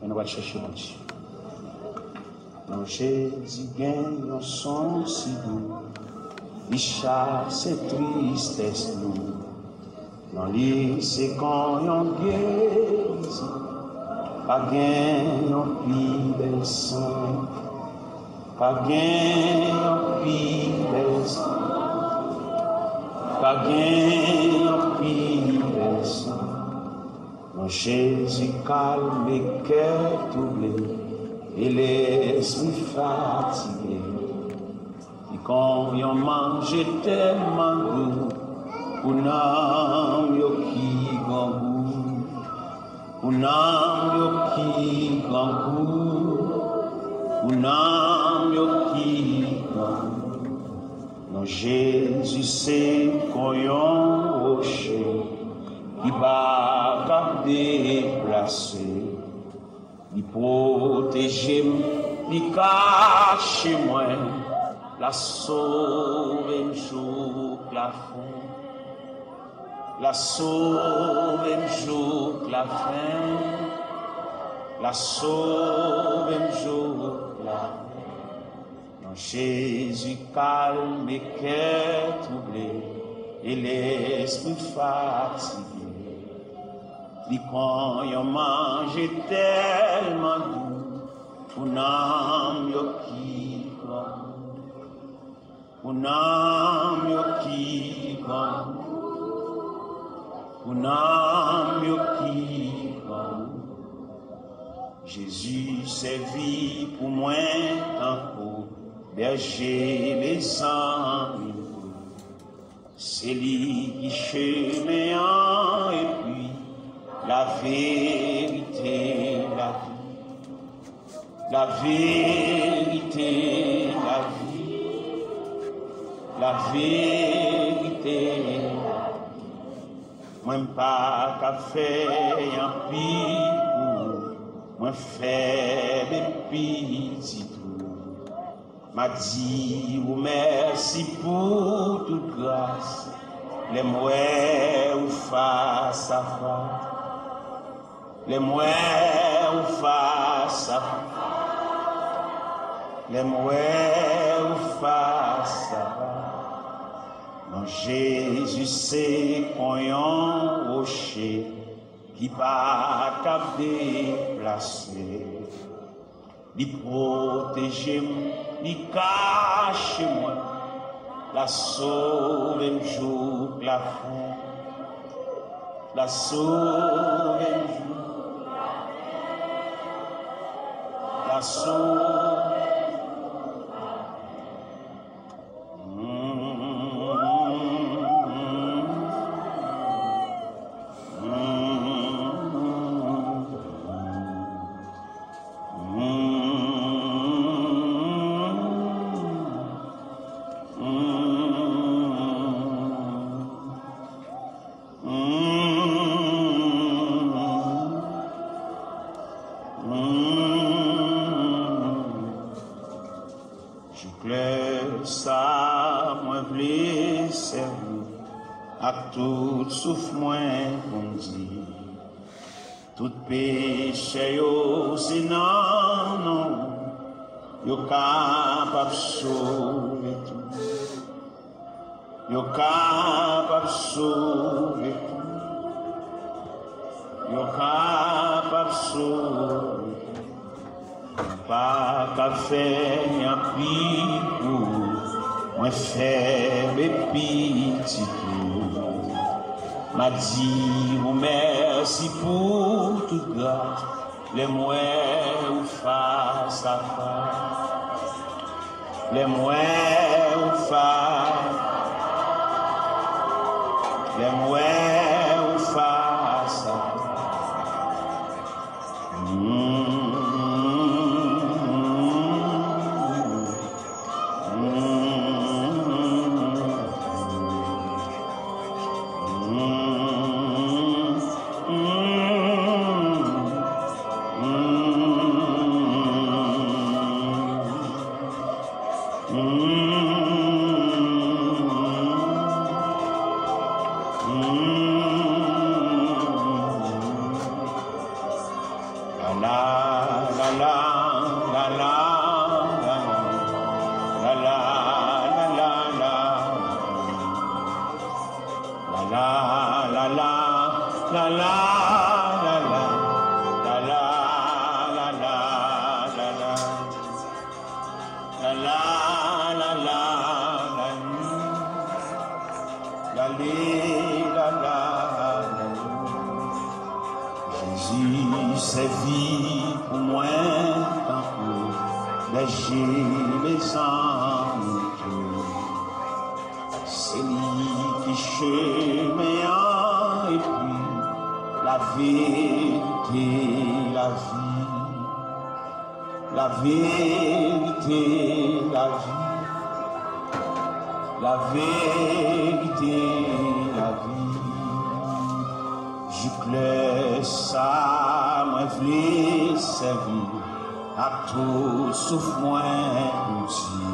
Et nous allons chercher mon Dieu. Non, Jésus gagne un son si doux. Il chasse tristesse nous. Non, lui, c'est quand on guérit. Pas gagne un pile sang. Pas gagne un pile sang. Pas gagne un pile sang. Non, Jésus calme les cœurs troublés et l'esprit fatigué. Et quand on mange tellement doux, pour n'am yo qui gangou, pour n'am yo qui gangou, pour n'am yo qui gangou. Non, Jésus c'est qu'on yon rocher qui va cap déplacer. Il protège, il cache moi, la sauve un jour plafond, la sauve un jour la fin, la sauve un jour la fin. Non, Jésus calme et cœur troublé et l'esprit fatigué. Et quand on mange tellement doux, pour n'am yo qui gangou, pour n'am yo qui gangou, pour n'am yo qui gangou. Jésus servit pour moi tant pour berger mes amis. C'est lui qui chemin et puis la vérité, la vie, la vérité, la vie, la vérité. Moi pas qu'à faire un pire, moi faire des petits tours. M'a dit ou merci pour toute grâce, les mouets ou face à face. Les mouets ou face à face, les mouets ou face à face. Non, Jésus c'est qu'on yon rocher qui pas qu'à déplacer. Il protège, il cache moi, la sauve un jour la fin, la sauve un jour. La sauve. Tout souffle moins qu'on dit, tout péché yo c'est non, non, yo capable sauver tout, yo capable sauver tout, yo capable sauver tout, pas qu'à faire un pire pour moi faire mes petits tours. M'a dit ou merci pour toute grâce, les mouets ou face à face, les mouets ou face, les mouets ou face à face. Jésus, c'est vie pour moi, tant que léger les âmes. C'est lui qui chemin et puis la vérité, la vie, la vérité, la vie, la vérité, la vie. Je claire ça, moi v'lais servir à tout sauf moi aussi.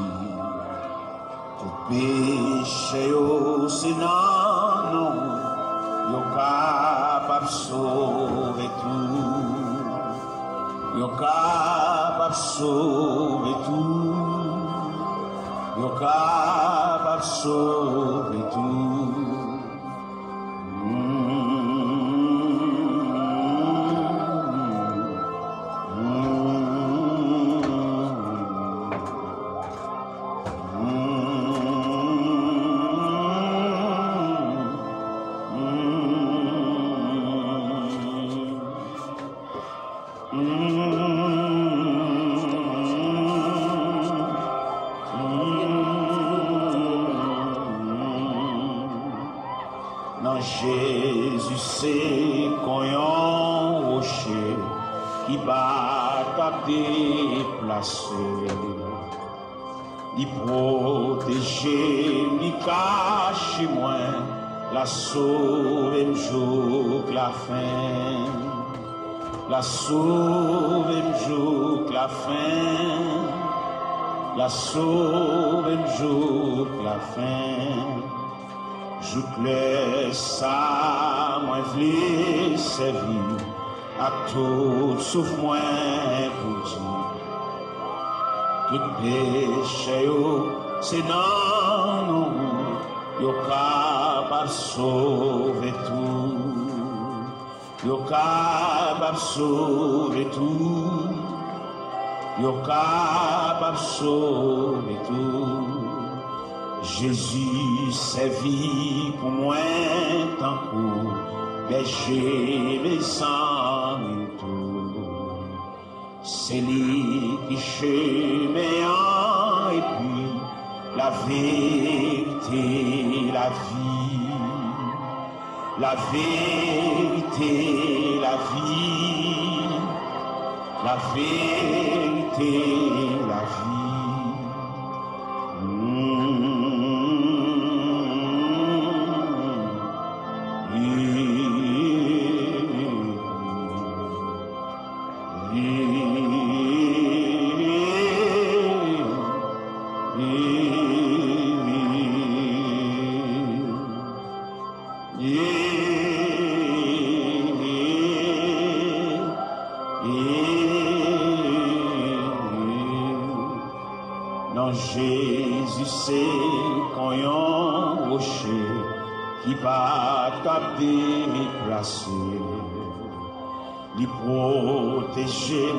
Tout péché c'est non, yo capable sauver tout, yo capable sauver tout, yo capable sauver tout. Non, Jésus c'est qu'on yon rocher qui va t'a déplacer, il protéger, il cache moins, la sauver un jour que la fin, la sauver un jour que la fin, la sauver un jour que la fin. Je claire ça, moi v'lais servir à tout sauf moi pour dire. Tout péché, c'est non, yo capable sauver tout, yo capable sauver tout, yo capable sauver tout. Jésus sévit pour moi tant que berger mes sangs tout. C'est lui qui chemin et puis la vérité, la vie, la vérité, la vie, la vérité, la vie. Non, Jésus c'est qu'on yon rocher qui va t'a déplacer, il protéger,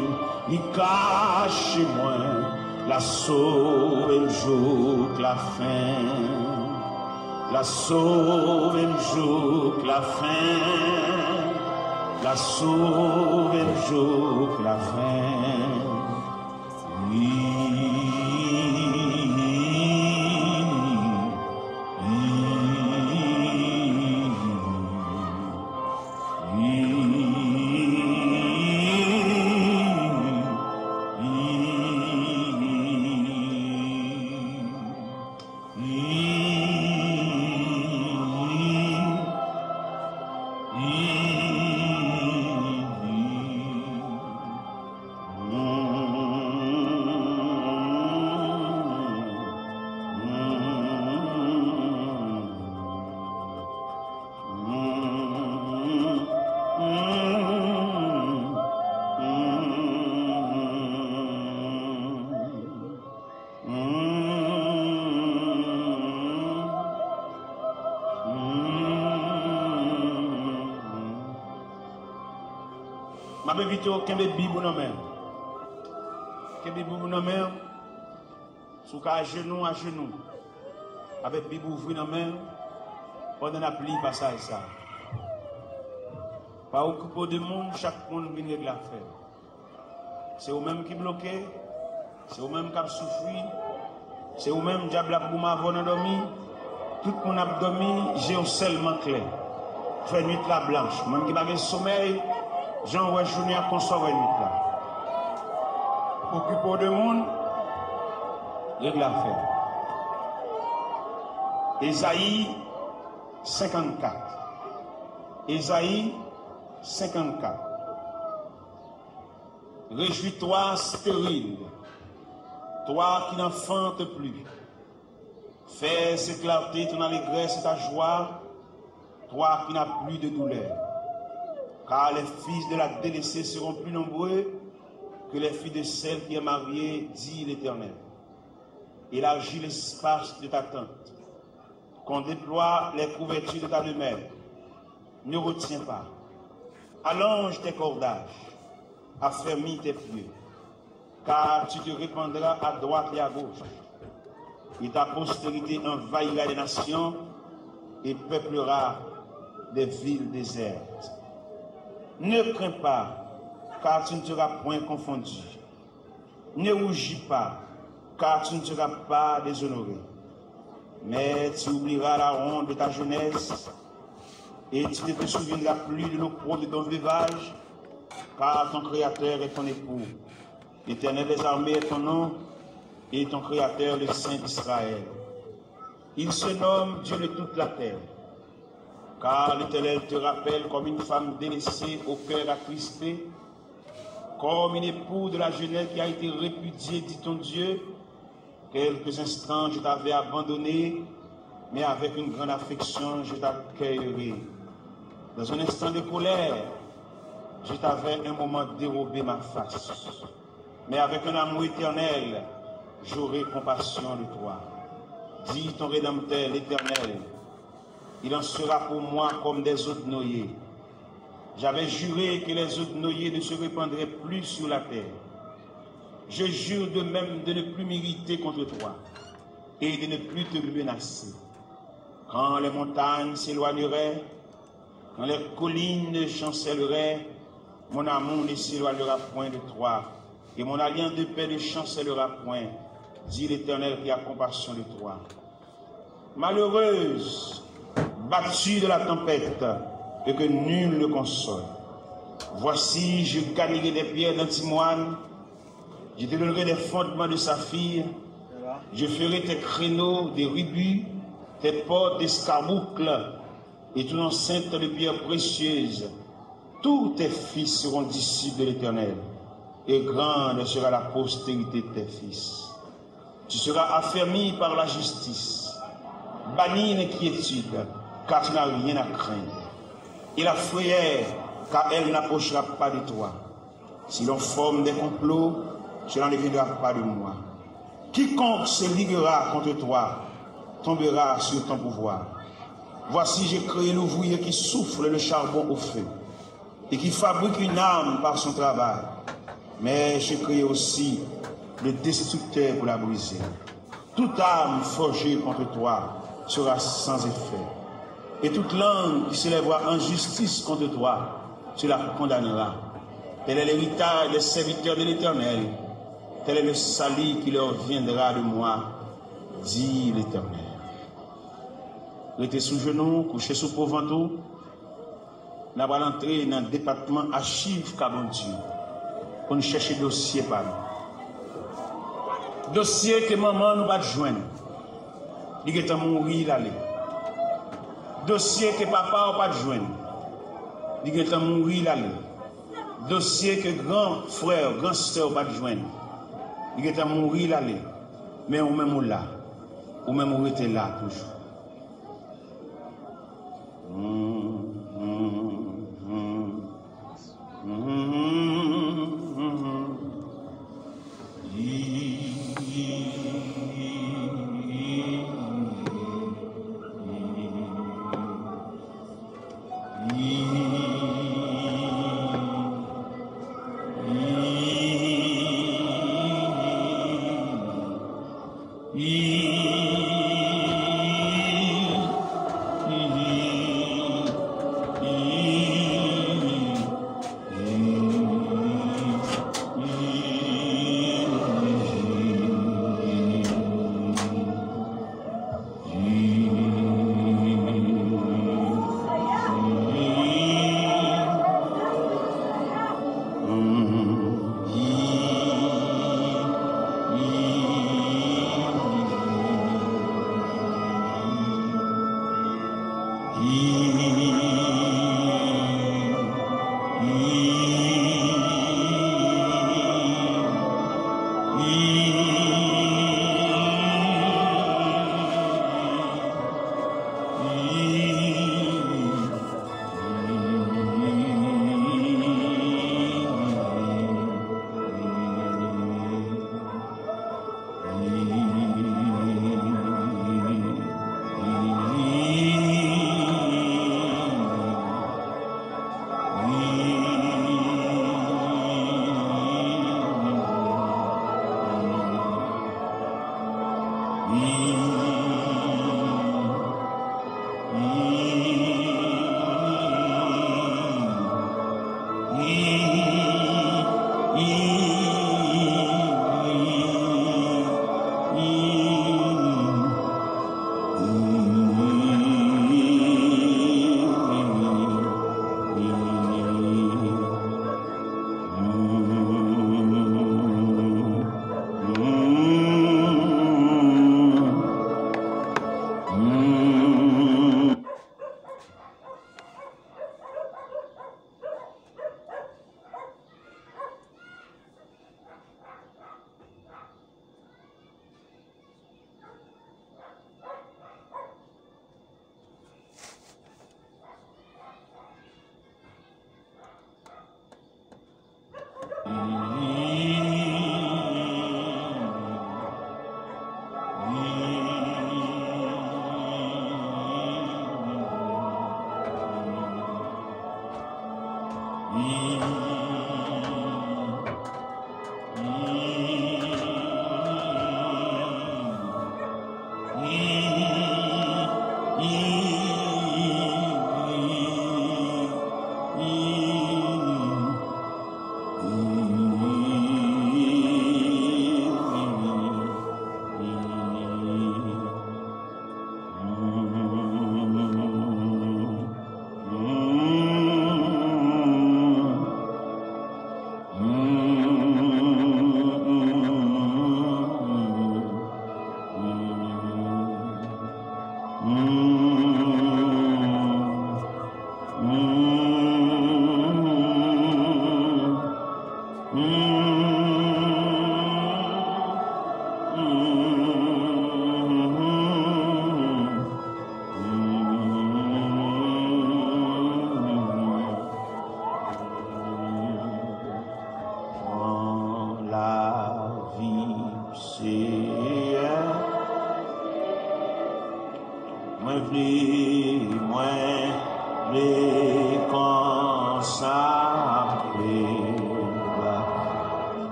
il cache moins, la sauve un jour que la fin, la sauve un jour que la fin, la sauve un jour que la fin. peut vite qu'un bébé dans main. Qu'un bébé dans main. Sous à genoux, avec bébé ouvert dans main. Pendant la pluie, passage ça. Pas occupé de monde, chaque monde vient régler l'affaire. C'est eux-mêmes qui bloquent, c'est eux-mêmes qui souffrent, c'est eux-mêmes qui diable pour m'avoir dormi. Tout le monde a dormi, j'ai un seulement clair. Fait nuit la blanche. Même qui n'a pas de sommeil, j'en vois journée à consommer nuit là. Occupé de monde, règle l'affaire. Ésaïe 54. Ésaïe 54. Réjouis-toi, stérile, toi qui n'enfantes plus. Fais s'éclater ton allégresse et ta joie, toi qui n'as plus de douleur. Car les fils de la délaissée seront plus nombreux que les filles de celle qui est mariée, dit l'Éternel. Élargis l'espace de ta tente, qu'on déploie les couvertures de ta demeure. Ne retiens pas. Allonge tes cordages, affermis tes pieds, car tu te répandras à droite et à gauche. Et ta postérité envahira les nations et peuplera des villes désertes. Ne crains pas, car tu ne seras point confondu. Ne rougis pas, car tu ne seras pas déshonoré. Mais tu oublieras la honte de ta jeunesse et tu ne te souviendras plus de l'opprobre de ton veuvage, car ton Créateur est ton époux. L'Éternel des armées est ton nom, et ton Créateur, le Saint d'Israël. Il se nomme Dieu de toute la terre, car l'Éternel te rappelle comme une femme délaissée au cœur attristé, comme une épouse de la jeunesse qui a été répudiée, dit ton Dieu. Quelques instants je t'avais abandonné, mais avec une grande affection je t'accueillerai. Dans un instant de colère, je t'avais un moment dérobé ma face, mais avec un amour éternel, j'aurai compassion de toi. Dis ton Rédempteur, l'Éternel, il en sera pour moi comme des eaux de noyer. J'avais juré que les eaux de noyer ne se répandraient plus sur la terre. Je jure de même de ne plus m'irriter contre toi et de ne plus te menacer. Quand les montagnes s'éloigneraient, quand les collines chancelleraient, mon amour ne s'éloignera point de toi et mon alliance de paix ne chancellera point, dit l'Éternel qui a compassion de toi. Malheureuse, battue de la tempête, et que nul ne console. Voici, je gagnerai des pierres d'antimoine, je te donnerai des fondements de saphir, je ferai tes créneaux des rubis, tes portes d'escarboucles, et ton enceinte de pierres précieuses. Tous tes fils seront disciples de l'Éternel, et grande sera la postérité de tes fils. Tu seras affermi par la justice, banni l'inquiétude, car tu n'as rien à craindre. Et la frayeur, car elle n'approchera pas de toi. Si l'on forme des complots, cela ne viendra pas de moi. Quiconque se liguera contre toi tombera sur ton pouvoir. Voici, j'ai créé l'ouvrier qui souffle le charbon au feu et qui fabrique une arme par son travail. Mais j'ai créé aussi le destructeur pour la briser. Toute arme forgée contre toi sera sans effet. Et toute langue qui s'élèvera en justice contre toi, tu la condamneras. Tel est l'héritage des serviteurs de l'Éternel. Tel est le salut qui leur viendra de moi, dit l'Éternel. Restez sous genoux, couchez sous pauvre. Nous allons entrer dans le département archives Kabondieu pour nous chercher dossier par nous. Dossier que maman nous va joindre. Il est mourir l'aller. Dossier que papa n'a pas joindre. Il est mourir l'aller. Dossier que grand frère, grand soeur n'a pas joindre. Il est mourir l'aller. Mais ou même là. Ou même où était là toujours.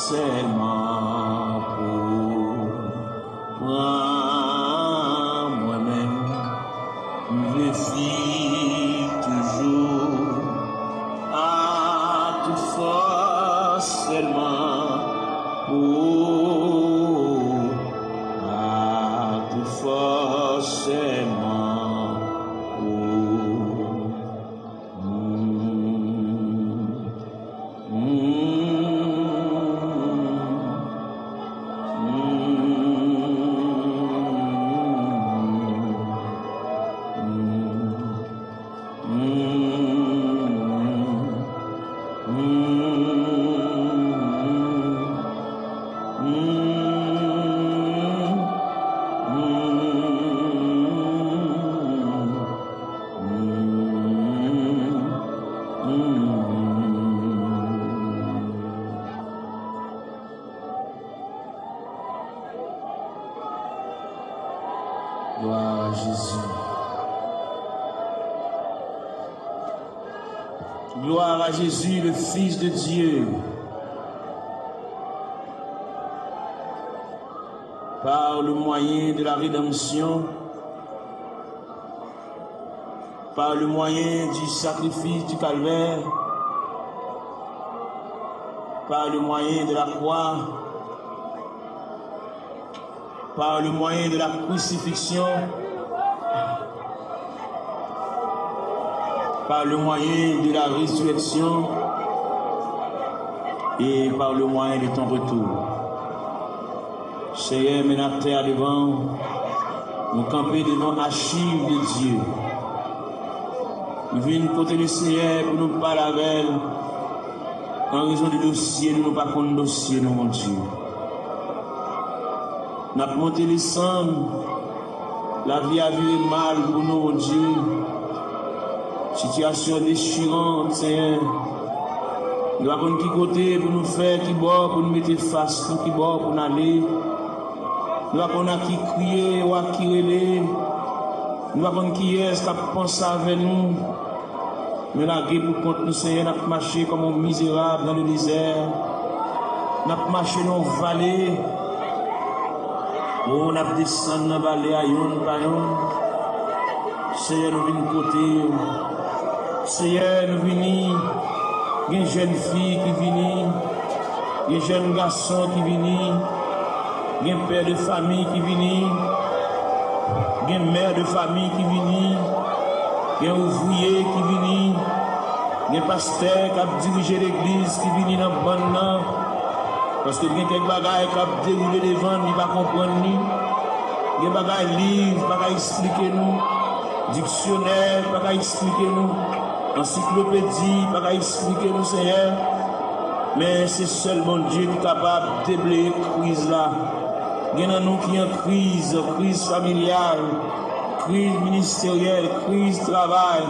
Seulement Gloire à Jésus. Gloire à Jésus, le Fils de Dieu. Par le moyen de la rédemption, par le moyen du sacrifice du calvaire, par le moyen de la croix, par le moyen de la crucifixion, par le moyen de la résurrection et par le moyen de ton retour. Seigneur, maintenant terre devant, nous camper devant l'archive de Dieu. Nous venons côté du Seigneur pour nous parler avec elle. En raison du dossier, nous ne pas contre le dossier, nous, mon Dieu. Nous avons monté les cendres. La vie a vu mal pour nous, mon Dieu. Situation déchirante, Seigneur. Nous avons qui côté pour nous faire, qui bord pour nous mettre face, qui bord pour nous aller. Nous avons qui crier ou qui relais. Nous avons qui est qui pense avec nous. Mais la guerre pour contre nous, Seigneur, nous avons marché comme un misérable dans le désert. Nous avons marché dans la vallée. On a descendu dans la vallée à yon par yon. Seigneur, nous venons côté. Seigneur, nous venons. Il y a une jeune fille qui vient. Il y a un jeune garçon qui vient. Il y a un père de famille qui vient. Il y a une mère de famille qui vient. Il y a un ouvrier qui vient. Il y a un pasteur qui a dirigé l'église qui vient dans le bon. Parce que il y a quelques bagages qui ont déroulé devant, il ne va pas comprendre. Il y a des bagages livres, il ne va pas expliquer nous. Dictionnaire, il ne va pas expliquer nous. Encyclopédie, il ne va pas expliquer nous, Seigneur. Mais c'est seulement Dieu qui est capable de déblayer la crise là. Il y en a nous qui ont crise, crise familiale, crise ministérielle, crise travail,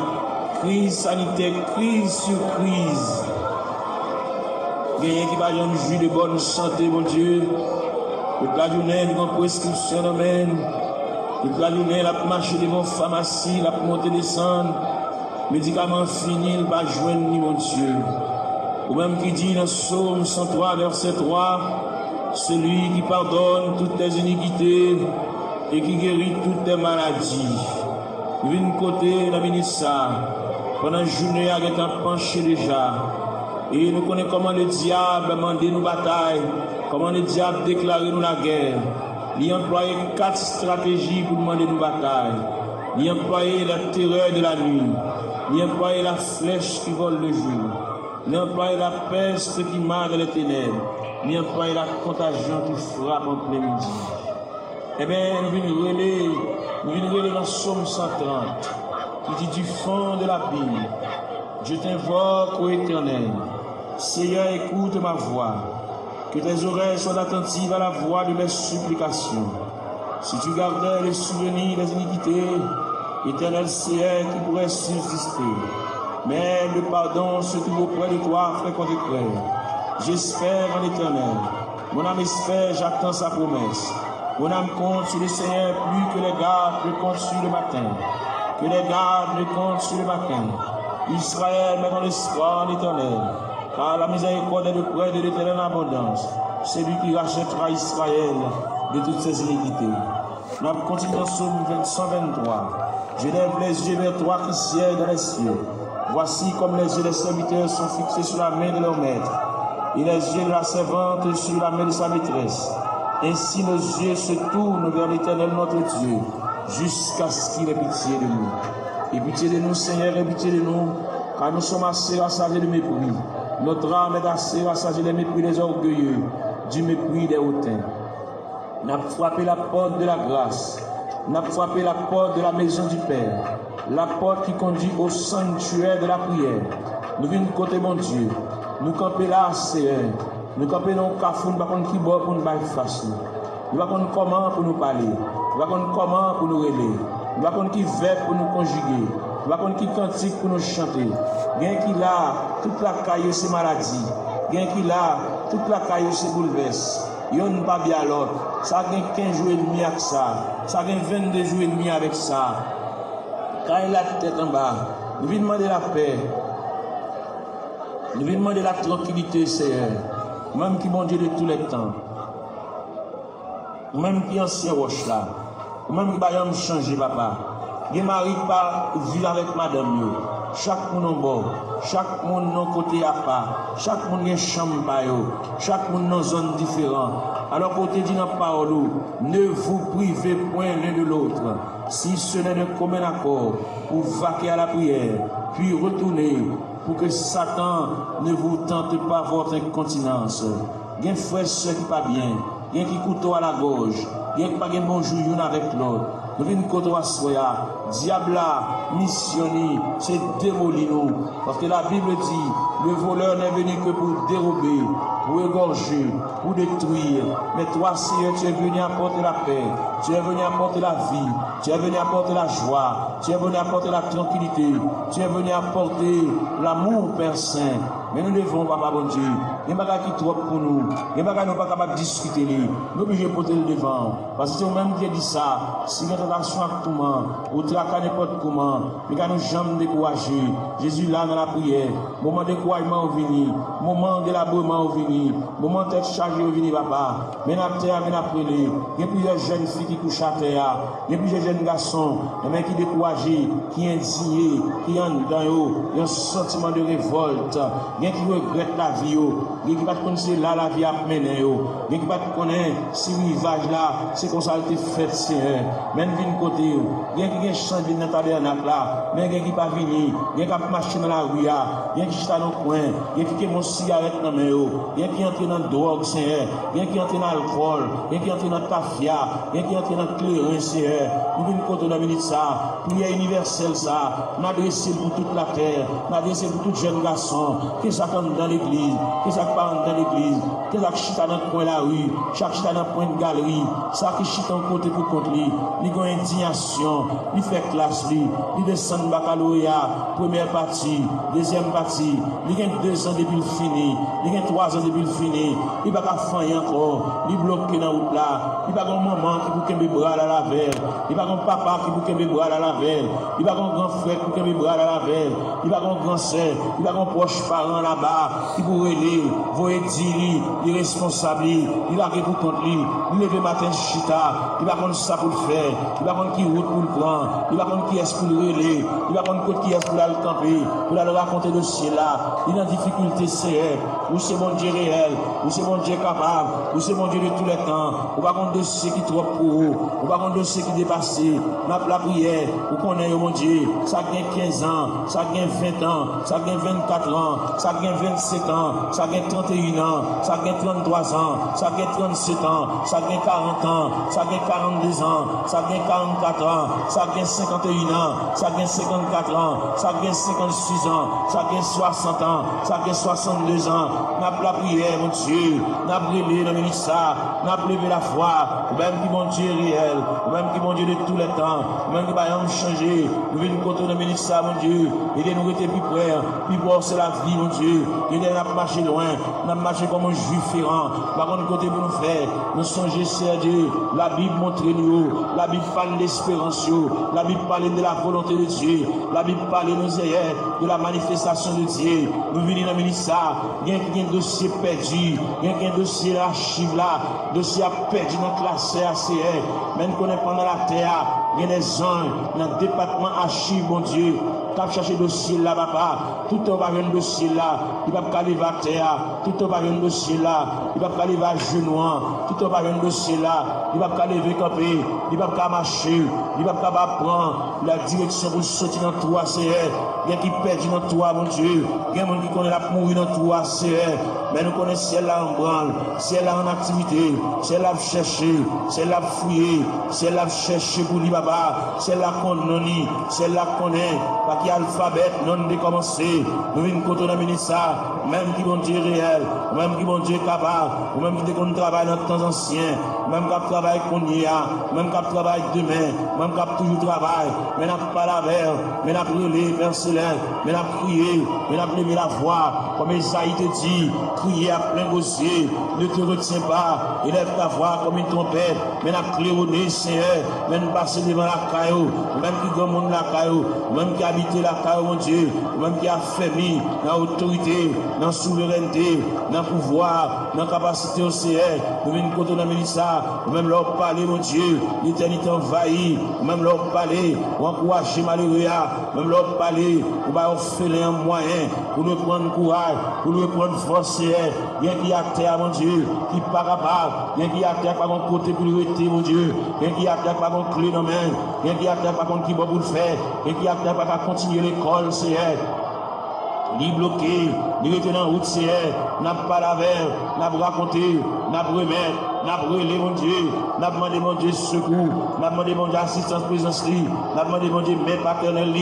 crise sanitaire, crise sur crise. Il y a qui va jamais jouir de bonne santé, mon Dieu. Toute la journée, nous avons prescription d'amène. Toute la journée, la marche devant la pharmacie, la monter descendre. Médicaments finis, il va joindre, mon Dieu. Ou même qui dit dans Psaume 103, verset 3, celui qui pardonne toutes tes iniquités et qui guérit toutes tes maladies. Vine côté, la ministre, pendant la journée, elle est penché déjà. Et nous connaissons comment le diable a demandé nos batailles, comment le diable a déclaré nous la guerre. Il a employé 4 stratégies pour demander nos batailles. Il a employé la terreur de la nuit. Il a employé la flèche qui vole le jour. Il a employé la peste qui marre dans les ténèbres. Il a employé la contagion qui frappe en plein midi. Eh bien, nous venons relire dans Psaume 130, qui dit du fond de la Bible, je t'invoque, ô Éternel. Seigneur, écoute ma voix. Que tes oreilles soient attentives à la voix de mes supplications. Si tu gardais les souvenirs des iniquités, Éternel Seigneur, qui pourrait subsister. Mais le pardon se trouve auprès de toi, fréquent et près. J'espère en l'Éternel. Mon âme espère, j'attends sa promesse. Mon âme compte sur le Seigneur plus que les gardes ne comptent sur le matin. Que les gardes ne comptent sur le matin. Israël met dans l'espoir en l'Éternel. Car la miséricorde est de près de l'Éternel en abondance. C'est lui qui rachètera Israël de toutes ses iniquités. Nous continuons dans Psaume 123. Je lève les yeux vers toi qui sièges dans les cieux. Voici comme les yeux des serviteurs sont fixés sur la main de leur maître, et les yeux de la servante sur la main de sa maîtresse. Ainsi nos yeux se tournent vers l'Éternel notre Dieu, jusqu'à ce qu'il ait pitié de nous. Et pitié de nous, Seigneur, et pitié de nous, car nous sommes assez rassasiés de mépris. Notre âme est assez rassasiée des mépris des orgueilleux, du mépris des hautains. Nous avons frappé la porte de la grâce. Nous avons frappé la porte de la maison du Père, la porte qui conduit au sanctuaire de la prière. Nous venons côté mon Dieu. Nous campons là, Seigneur. Nous campons dans le cafou, nous ne savons pas qui boit pour nous faire face. Nous ne savons pas comment pour nous parler. Nous ne savons pas comment pour nous relayer. Nous ne savons pas qui verbe pour nous conjuguer. Nous ne savons pas qui cantique pour nous chanter. Bien qu'il a toute la caille, c'est maladie. Bien qu'il a toute la caille, c'est bouleverse. yon pas bien l'autre. Ça gagne 15 jours et demi avec ça. Ça gagne 22 jours et demi avec ça. Quand il a la tête en bas, nous venons demander la paix. Nous venons demander la tranquillité, Seigneur. Même qui bon Dieu de tous les temps. Même qui ancien roche là. Même qui va me changer, papa. Les maris pas vivre avec madame yo. Chaque monde en bord, chaque monde dans côté à part, chaque monde a chambre pa yo, chaque monde dans zone différente. Alors côté dit dans parole, ne vous privez point l'un de l'autre, si ce n'est de commun accord, pour vaquer à la prière, puis retourner, pour que Satan ne vous tente pas votre incontinence. Il y a un frère qui pas bien, il y a qui couteau à la gorge, il y a qui pas bon jour avec l'autre. Nous venons côté à soya, diable missionné, c'est démolir nous. Parce que la Bible dit, le voleur n'est venu que pour dérober, pour égorger, pour détruire. Mais toi, Seigneur, tu es venu apporter la paix, tu es venu apporter la vie, tu es venu apporter la joie, tu es venu apporter la tranquillité, tu es venu apporter l'amour, Père Saint. Mais nous devons, Papa bon Dieu, il n'y a pas qui trop pour nous, il n'y a pas qui nous pas capable de discuter, nous obligés de porter le devant. Parce que c'est vous-même qui dit ça, si notre action à tout moment, ou traquer n'importe comment, mais quand nous jamais découragés, Jésus là dans la prière, moment de découragement au venu, moment d'élaboration au venu, moment de tête chargée au venu, papa, mais à terre, mais après il y a plusieurs jeunes filles qui couchent à terre, il y a plusieurs jeunes garçons, mais qui découragés, qui indignés, qui ont dans eux, un sentiment de révolte, qui regrette la vie, qui ne va pas connaître là la vie à mener, qui ne va pas connaître si rivage là, c'est comme ça a été fait, Seigneur. Même vin côté, il y a qui chante dans le tabernacle là, mais il y a qui pas venir, il y a qui marche dans la rue, il y a qui chante dans le coin, il y a qui mon cigarette dans main, il y a qui entre dans la drogue, Seigneur, il y a qui entre dans l'alcool, il y a qui entre dans la tafia, il y a qui entre dans le clairin, Seigneur. Nous venons côté dans minute ça, prière universelle ça, m'adresser pour toute la terre, m'adresser pour tout jeune garçon, qui s'attend dans l'église, qui s'attend dans l'église, qui s'attend dans le coin de la rue, chaque chita dans le coin de galerie, ça qui chita en côté pour contre lui, il a une indignation, il fait classe lui, il descend baccalauréat, première partie, deuxième partie, il a 2 ans depuis le fini, il a 3 ans depuis le fini, il va pas faire encore, il bloque dans la route là, il va avoir un maman qui peut qu'un bras à la velle, il va avoir un papa qui peut qu'un bras à la velle, il va avoir un grand frère qui peut qu'un bras à la velle, il va avoir un grand sœur, il va avoir un proche parent là-bas, qui pourrait aller, voyer dire, il est responsable, il a pour contre lui, il lève matin chita, il va prendre ça pour le faire, il va prendre qui route pour le prendre, il va prendre qui est pour le relais, il va prendre qui est pour aller camper, pour aller raconter le ciel là, il a une difficulté c'est ou c'est mon Dieu réel, ou c'est mon Dieu capable, ou c'est mon Dieu de tous les temps, ou pas contre dossier qui trop pour vous, ou pas contre dossier qui dépassé, la prière, ou qu'on est mon Dieu, ça gagne 15 ans, ça gagne 20 ans, ça gagne 24 ans, ça gagne 27 ans, ça gagne 31 ans, ça gagne 33 ans, ça gagne 37 ans, ça gagne 40 ans, ça gagne 42 ans, ça gagne 44 ans, ça gagne 51 ans, ça gagne 54 ans, ça gagne 56 ans, ça gagne 60 ans, ça gagne 62 ans. N'a pas la prière, mon Dieu, n'a pas brûlé dans le ministère, n'a pas levé la foi, ou même qui mon Dieu réel, ou même qui mon Dieu de tous les temps, ou même qui va rien changer, nous venons contre le ministère, mon Dieu, et nous rester plus près, plus proche c'est la vie, mon Dieu, et nous n'a marché loin, n'a marché comme un juif ferrant, par contre côté pour nous faire, nous songer, c'est Dieu, la Bible montre nous, la Bible parle d'espérance, la Bible parle de la volonté de Dieu, la Bible parle de la manifestation de Dieu, nous venons dans le ministère, il y a un dossier perdu, il y a un dossier archive là, dossier perdu dans la classe ACR, même qu'on est pendant la terre, il y a des gens dans le département archive, mon Dieu, qui ont cherché le dossier là, papa, tout le va un dossier là, il va pas aller à terre, tout le va un dossier là, il va pas aller à genoux, tout le va un dossier là, il va pas aller camper, il va pas marcher, il va pas prendre la direction pour sortir dans tout ACR, il y a qui perdent dans toi, mon Dieu, il y a des gens qui connaissent la mourir dans tout ACR, mais nous connaissons celle là en branle, celle là en activité, celle là chercher, celle là fouiller, celle là chercher pour lui, papa, celle là qu'on non, celle là qu'on est, qui alphabet non décommencé. Nous venons contre le ministère, même qui vont dire réel, même qui vont dire capable, ou même qui vont travailler dans le temps ancien, même qui travaille qu'on y a, même qui travaille demain, même qui toujours travaille, mais n'a pas la verre, mais n'a brûlé, Père Céleste, mais n'a prié, mais n'a levé la voix, comme Isaïe te dit, crier à plein gosier, ne te retiens pas, élève ta voix comme une trompette, mais n'a claironné, Seigneur, mais nous passer devant la caillou, même qui grand monde la caillou, même qui habite la caillou, mon Dieu, même qui a fermé dans l'autorité, dans la souveraineté, dans le pouvoir, dans la capacité au Seigneur, nous venons contre la milice, même leur parler, mon Dieu, l'éternité envahie, même leur parler, ou encourager malheureux, même leur parler, ou va offrir un moyen pour nous prendre courage, pour nous prendre force, bien qu'il y a terre, mon Dieu, qui n'est pas capable, bien qu'il y a terre par un côté pour lui mon Dieu, bien qu'il y a terre par un clé dans la main, bien qu'il y a terre par un qui va pour le faire, bien qu'il y a terre par continuer l'école, Seigneur. Ni bloqué, ni retenir en route, Seigneur, n'a pas la verre, n'a pas raconté, n'a pas remettre, n'a pas relé, mon Dieu, n'a pas demandé, mon Dieu, secours, n'a pas demandé, mon Dieu, assistance, présence, n'a pas demandé, mon Dieu, mère paternelle,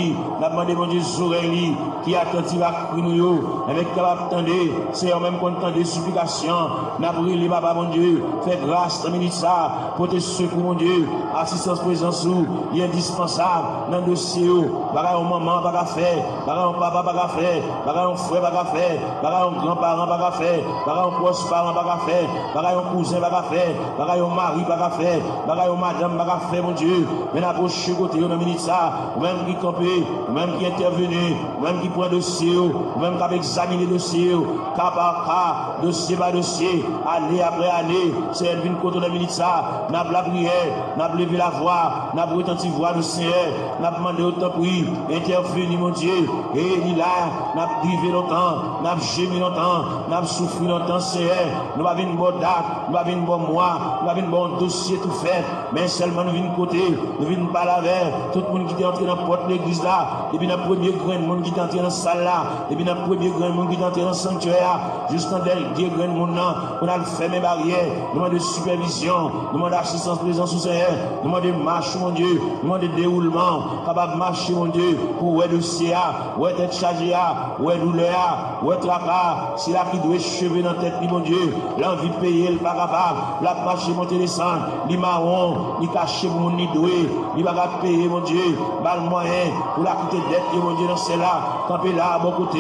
n'a pas demandé, mon Dieu, oreilles, qui attentive à nous, avec capable d'attendre, c'est en même content des supplications, n'a pas relé, papa, mon Dieu, fais grâce, dans ça, pour tes secours, mon Dieu, assistance, présence, il est indispensable, dans le dossier, bagarre au maman, bagarre faire, bagarre au papa, bagarre faire, bagarre un frère, bagarre faire, bagarre un grand-parent, bagarre faire, bagarre un proche-parent, bagarre faire, bagarre un cousin, bagarre faire, bagarre un mari, bagarre faire, bagarre un madame, bagarre faire, mon Dieu. Mais l'approche côté, on a mis ça, même qui campé, même qui intervenu, même qui prend dossier, même qui a examiné dossier, cas par cas, dossier par dossier, année après année, c'est une côté, on a mis ça, n'a pas la prière, n'a pas levé la voix, n'a pas retenti voix du Seigneur, n'a pas demandé autant prix, intervenu, mon Dieu, et il a, n'a pas privé longtemps, n'a pas gémi longtemps, n'a pas souffert longtemps, Seigneur, nous avons une bonne date, nous avons une bonne mois, nous avons un bon dossier tout fait, mais seulement nous venons côté, nous venons pas la verre, tout le monde qui est entré dans la porte de l'église là, et puis dans le premier grain de monde qui est entré dans la salle là, et puis dans le premier grain de monde qui est entré dans le sanctuaire, jusqu'en dernier grain de monde là, on a fait mes barrières, nous demandons de supervision, nous demandons d'assistance présence au Seigneur, nous demandons de marche, mon Dieu, nous demandons de déroulement, capable de marcher, mon Dieu, pour ouais dossier, ouais tête chargée, ouais douleur, ouais tracas, c'est là qui doit cheveux dans la tête, mon Dieu, l'envie de payer, le pas capable, la marche monter descendre, ni marron, ni caché pour mon ni doué, ni pas payer, mon Dieu, bal moyen pour la quitter dette, mon Dieu, dans celle-là, camper là, à bon côté,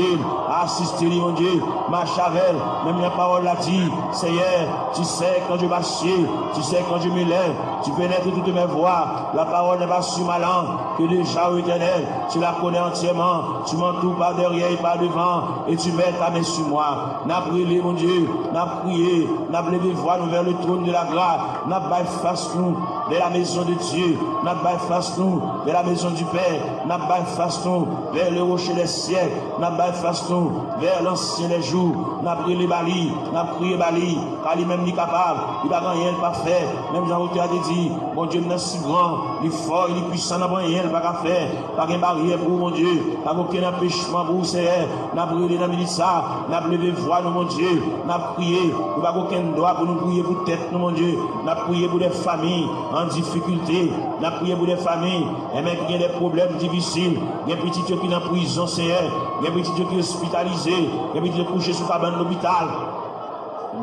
assister, mon Dieu, marche avec, même la parole l'a dit, Seigneur, tu sais quand je marche, tu sais quand je me lève, tu pénètres toutes mes voies, la parole n'est pas sur ma langue, que déjà au éternel, tu la connais entièrement, tu m'entoures par derrière et par devant, et tu mets ta main sur moi, n'a brûlé, mon Dieu, n'a prié, n'a levé voix nous vers le trône de la grâce, n'a pas face nous vers la maison de Dieu, n'a pas face nous vers la maison du Père, n'a pas face nous vers le rocher des siècles, n'a pas face nous vers l'ancien des jours, n'a brûlé Bali, n'a prié Bali, car lui-même n'est capable, il n'a rien pas faire, même Jean-Route a dit, mon Dieu n'est si grand, il est fort, il est puissant, n'a rien pas faire, pas de barrière pour mon Dieu, pas aucun empêchement pour vous, Seigneur, n'a brûlé dans le ça, n'a levé voix, nous, mon Dieu, n'a prié, nous n'avons aucun droit pour nous prier pour tête, nous, mon Dieu, n'a prié pour des familles en difficulté, n'a prié pour des familles, et même qui ont des problèmes difficiles, il y a des petits qui sont en prison, Seigneur, il y a des petits qui sont hospitalisés, il y a des petits qui sont couchés sous cabane de l'hôpital.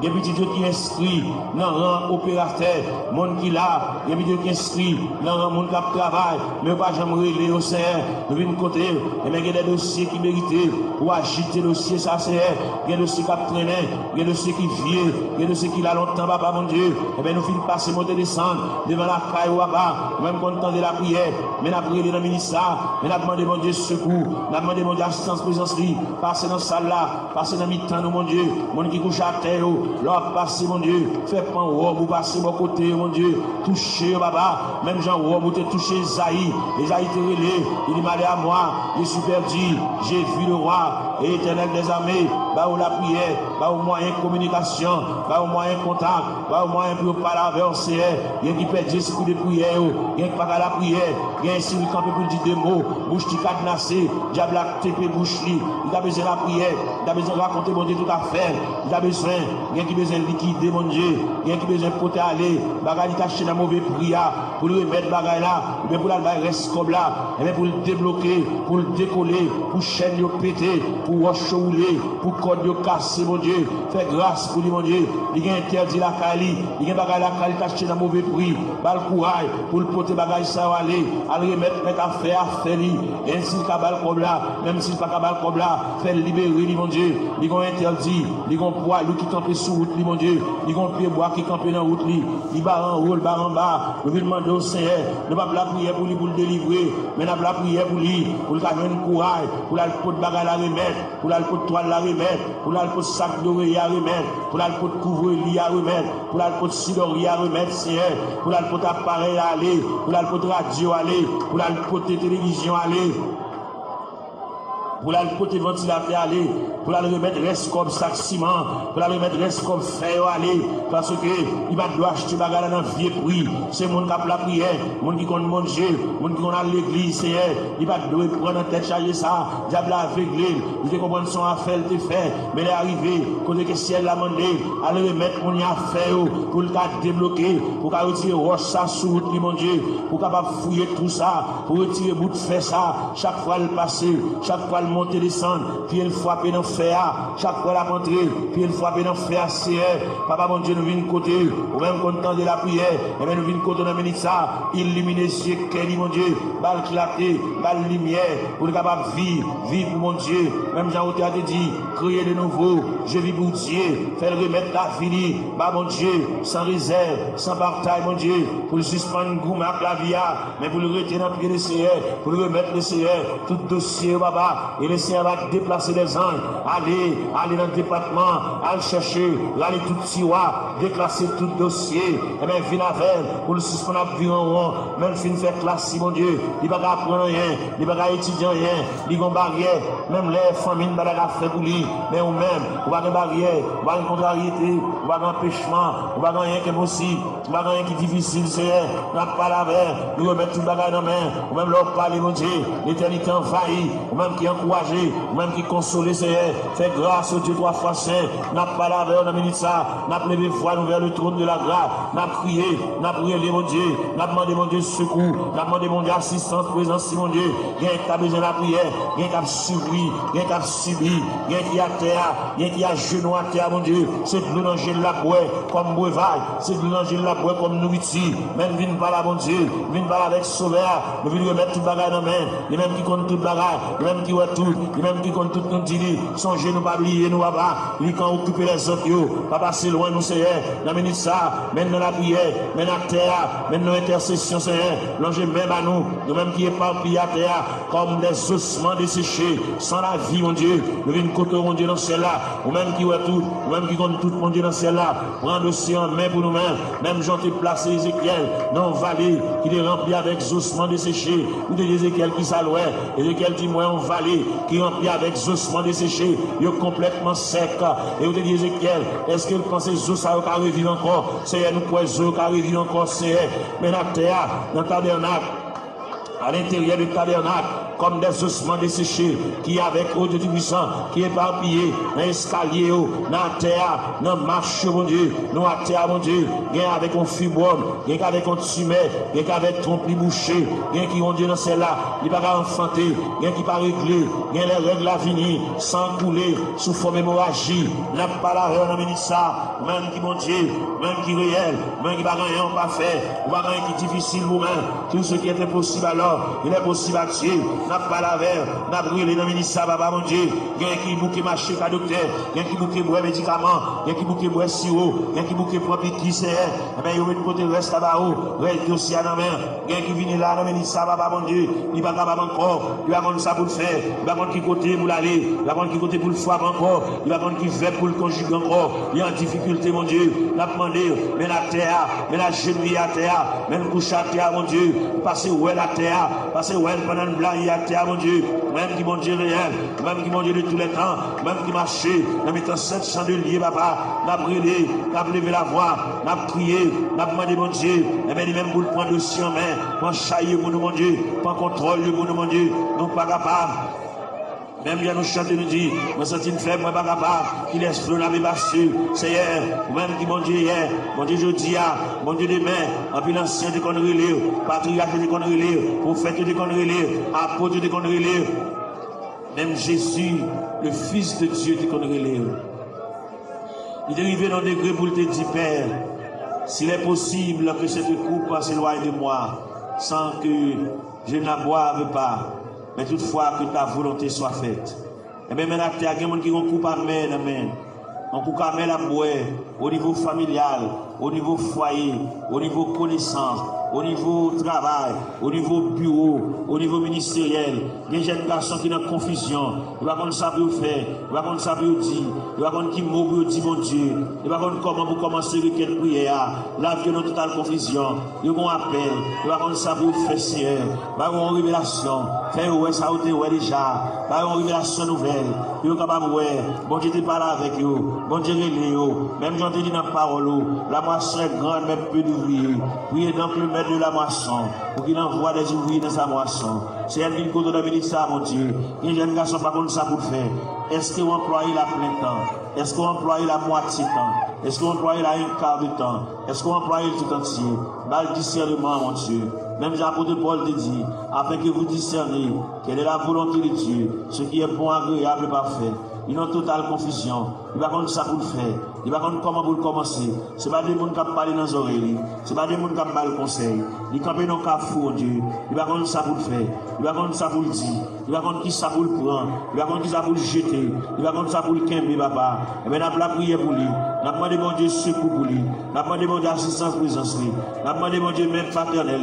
Il y a des petits qui sont inscrits dans le rang opérateur, monde qui là, il y a des petits qui sont inscrits dans le rang monde qui travaille, mais pas jamais régler au Seigneur, nous venons côté, et bien il y a des dossiers qui méritent pour agiter le dossier, ça c'est, il y a des dossiers qui traînent, il y a des dossiers qui viennent, il y a des dossiers qui là longtemps, papa mon Dieu, et bien nous finissons passer, monter, descendre, devant la caille ou papa, même quand on de la prière, mais la prière dans le ministère, mais la demande mon Dieu secours, la demande mon Dieu assistance, présence, passer dans la salle là, passer dans le mi-temps, mon Dieu, mon qui couche à terre, l'or passer, mon Dieu, fais pas un robe ou passer mon côté, mon Dieu, toucher, papa, même Jean robe ou te toucher Isaïe, Isaïe te relé, il dit malé à moi, je suis perdu, j'ai vu le roi, et éternel des armées, bah où la prière, bah au moyen de communication, bah au moyen de contact, bah au moyen pour parler avec le Seigneur, il y a qui perd l'esprit de prière, il y a qui pas à la prière, il y a un signe campé pour dire des mots, bouche qui cadenassée, diable a tépé bouche li, il a besoin de la prière, il a besoin de raconter mon Dieu tout à faire, il a besoin, il y a qui besoin de liquider mon Dieu, il y a qui besoin de porter aller, bagaille caché dans mauvais prière, pour lui mettre bagaille là, mais pour la reste comme là, mais pour le débloquer, pour le décoller, pour chaîne yo péter, pour roche rouler, pour code yo casser, mon Dieu. Fais grâce pour lui, mon Dieu. Il a interdit la Kali, il a bagay la Kali acheté dans mauvais prix. Bal courage pour le porter bagay ça aller, à remettre mettre affaire à faire lui. Ainsi le cabal comme là, même s'il pas cabal comme là, fait libérer lui, mon Dieu. Il a interdit, il a poids lui qui campe sous route, mon Dieu. Il a pied bois qui campe dans route lui. Il va en haut, il va en bas. Nous lui demander au Seigneur, nous pas la prière pour lui pour le délivrer, mais nous la prière pour lui, pour le gagner courage, pour le porter bagay la remettre, pour le porter toile la remettre, pour le porter sac doré à remettre, pour le porter couvre-lit à remettre, pour le porter sidori à remettre, Seigneur, pour le porter appareil à aller, pour le porter radio à aller, pour le porter télévision à aller, pour la porter ventilateur aller, pour la remettre reste comme sac ciment, pour la remettre reste comme fer aller, parce que il va devoir acheter bagarre dans vieux prix. C'est mon qui a la prière, mon qui compte manger, mon qui compte à l'église, Seigneur. Il va devoir prendre en tête charger ça, diable aveuglé, il te comprend son affaire, il te fait, mais il est arrivé, côté que ciel l'a demandé, à le remettre mon affaire pour le cas débloquer, pour qu'à retirer roche ça sous route, mon Dieu, pour capable fouiller tout ça, pour retirer bout de fer ça, chaque fois le passer, chaque fois le monter, descendre, puis il frapper dans fer, chaque fois la rentrer, puis il frapper dans fer, papa mon Dieu, nous venons côté, ou même content de la prière, et bien nous venons côté dans minute ça, illuminer ce qu'est mon Dieu, balle clarté, balle lumière, pour le capable vivre, vivre pour mon Dieu, même Jean-Auté a dit, créer de nouveau, je vis pour Dieu, faire remettre la vie, bah mon Dieu, sans réserve, sans partage, mon Dieu, pour le suspendre goût avec la vie, mais pour le retirer dans le pied des Seigneur, pour le remettre le Seigneur, tout dossier, baba, et le Seigneur va déplacer les anges, aller dans le département, aller chercher, aller tout tiroir, déclasser tout dossier, et bien venir avec, pour le suspendre à vivre en rond, même fin faire classe, mon Dieu, il va pas apprendre rien, il va pas étudier rien, il va barrière, même les familles, il va pas faire pour lui, mais ou même, on va une barrière, on va une contrariété, on va un empêchement, on va rien qui est possible, on va rien qui est difficile, c'est on n'a pas la mer, nous remettre tout le bagage dans la main, ou même leur parler, mon Dieu, l'éternité envahie, ou même qui est encouragé, ou même qui console, c'est fait grâce au Dieu trois fois saint, n'a pas la mer, on a mis ça, n'a levé voix nous vers le trône de la grâce, n'a crié, n'a prié, mon Dieu, n'a demandé, mon Dieu, secours, n'a demandé, mon Dieu, assistance, présence, mon Dieu, il y a qui a besoin de la prière, il y a qui a subi, il y a qui a subi, il y a qui a terre, il y a qui a genou à terre, mon Dieu, c'est de l'angèle la boue comme breuvage, c'est de l'angèle la boue comme nourriture, même viens pas là, mon Dieu, viens pas là avec sauveur, nous venons remettre tout bagage dans la main, les mêmes qui comptent tout bagage, les mêmes qui voient tout, les mêmes qui comptent tout nous dire, songez nous pas oublier nous papa, lui quand occuper les autres, papa c'est loin nous Seigneur, dans minute ça, même dans la prière, même dans la terre, même dans l'intercession Seigneur, l'ange même à nous, nous mêmes qui éparpillés à terre, comme des ossements desséchés, sans la vie mon Dieu, nous venons côté mon Dieu dans celle-là, ou même qui voit tout, ou même qui compte tout mon Dieu dans celle-là, prendre aussi en main pour nous-mêmes, même j'en ai placé Ézéchiel dans la vallée qui est remplie avec ossements desséchés, ou de Ézéchiel qui s'allouait, Ézéchiel dit moi en vallée qui est remplie avec ossements desséchés, il est complètement sec, et vous dit Ézéchiel, est-ce qu'il pense que les os ça va revivre encore, c'est nous quoi les os qui revivre encore, c'est mais la terre, dans le tabernacle, à l'intérieur du tabernacle, comme des ossements desséchés, qui avec eau de puissant, qui est éparpillé, dans l'escalier, dans la terre, dans la marche, mon Dieu, dans la terre, mon Dieu, gain avec un fibrome, gain avec un tumeur, gain avec trompe bouché, gain qui, mon Dieu, dans celle-là, il va pas enfanter, gain qui pas réglé, gain les règles à venir, sans couler, sous forme hémorragie, n'a pas la règle, on ça, même qui, mon Dieu, même qui réel, même qui va rien pas faire, ou va rien qui difficile vous-même, tout ce qui est impossible alors, il est possible à Dieu. N'a pas la verre, n'a brûlé dans le ministère, papa mon Dieu. Il y a qui bouquet marché à docteur, il y a qui bouquet boire médicaments, il y a qui bouquet boire sirop, il y a qui bouquet propre qui c'est. Eh bien, il y a côté reste là-bas, reste dossier à la main. Il y a qui vient là dans le ministère, papa mon Dieu. Il va pas capable encore, il va prendre ça pour le faire, il va prendre qui côté pour l'aller, il va prendre qui côté pour le frapper encore, il va prendre qui fait pour le conjuguer encore. Il y a en difficulté, mon Dieu. N'a demandé, mais la terre, mais la genouille à terre, même couche à terre, mon Dieu. Passez où est la terre, passez où est pendant le blanc, terre, mon Dieu, même qui mon Dieu réel, même qui mon Dieu de tous les temps, même qui marchait, dans mes temps 700 de liés, papa, n'a brûlé, n'a levé la voix, n'a prié, n'a demandé mon Dieu, et bien même pour le prendre aussi en main, pour chailler pour nous, mon Dieu, pour contrôle pour nous, mon Dieu, nous pas capables. Même bien nous chantons, nous dit, nous sentons faible, moi pas capable, qui laisse flot la passure. Seigneur, ou même qui bon Dieu hier, bon Dieu jeudi, bon Dieu demain, en puis l'ancien de conneries, patriarche de conneries, prophète de conneries, apôtre de conneries, même Jésus, le Fils de Dieu de conneries. Il est arrivé dans le degré pour te dire, Père, s'il est possible que cette coupe s'éloigne de moi, sans que je n'aboive pas, mais toutefois que ta volonté soit faite. Et bien maintenant, il y a des gens qui ont coupe à main, amen. On coupe à main à boire, au niveau familial, au niveau foyer, au niveau connaissance, au niveau travail, au niveau bureau, au niveau ministériel. Il y a des jeunes garçons qui sont en confusion. Ils ne savent pas ça pour faire, ils ne savent pas ça pour dire, ils ne savent pas qui mot pour dire mon Dieu, ils ne savent pas comment pour commencer avec une prière. La vie est dans totale confusion. Ils ont un appel, ils ne savent pas ça pour faire Seigneur. Ils ont une révélation. Faire ouais ça ouais déjà. Ils ont une révélation nouvelle. Ils sont capables de voir. Bon Dieu te parle avec eux. Bon Dieu relève eux. Même j'en te dis dans la parole, la moisson est grande, même peu d'ouvriers. Priez donc le maître de la moisson pour qu'il envoie des ouvriers dans sa moisson. C'est elle qui nous côté de ça, mon Dieu. Les jeunes garçons pas contre ça pour faire. Est-ce que vous employez la plein temps? Est-ce que vous employez la moitié temps? Est-ce que vous employez la un quart de temps? Est-ce que vous employez le tout entier? Mal discernement, mon Dieu. Même l'apôtre Paul te dit, afin que vous discerniez quelle est la volonté de Dieu, ce qui est bon, agréable et parfait. Ils ont totale confusion. Ils ne savent pas ça pour le faire. Ils ne savent pas comment pour le commencer. Ce n'est pas des gens qui parlent dans les oreilles. Ce n'est pas des gens qui parlent le conseil. Ils campent dans le cafou, Dieu. Ils ne savent pas ça pour le faire. Ils ne savent pas ça pour le dire. Ils ne savent pas qui ça pour le prendre. Ils ne savent pas qui ça pour le jeter. Ils ne savent pas ça pour le quimper, papa. Et bien, nous avons la prière pour lui. Nous avons demandé mon Dieu secours pour lui. Nous avons demandé mon Dieu assistance présence. Nous avons demandé mon Dieu même paternel.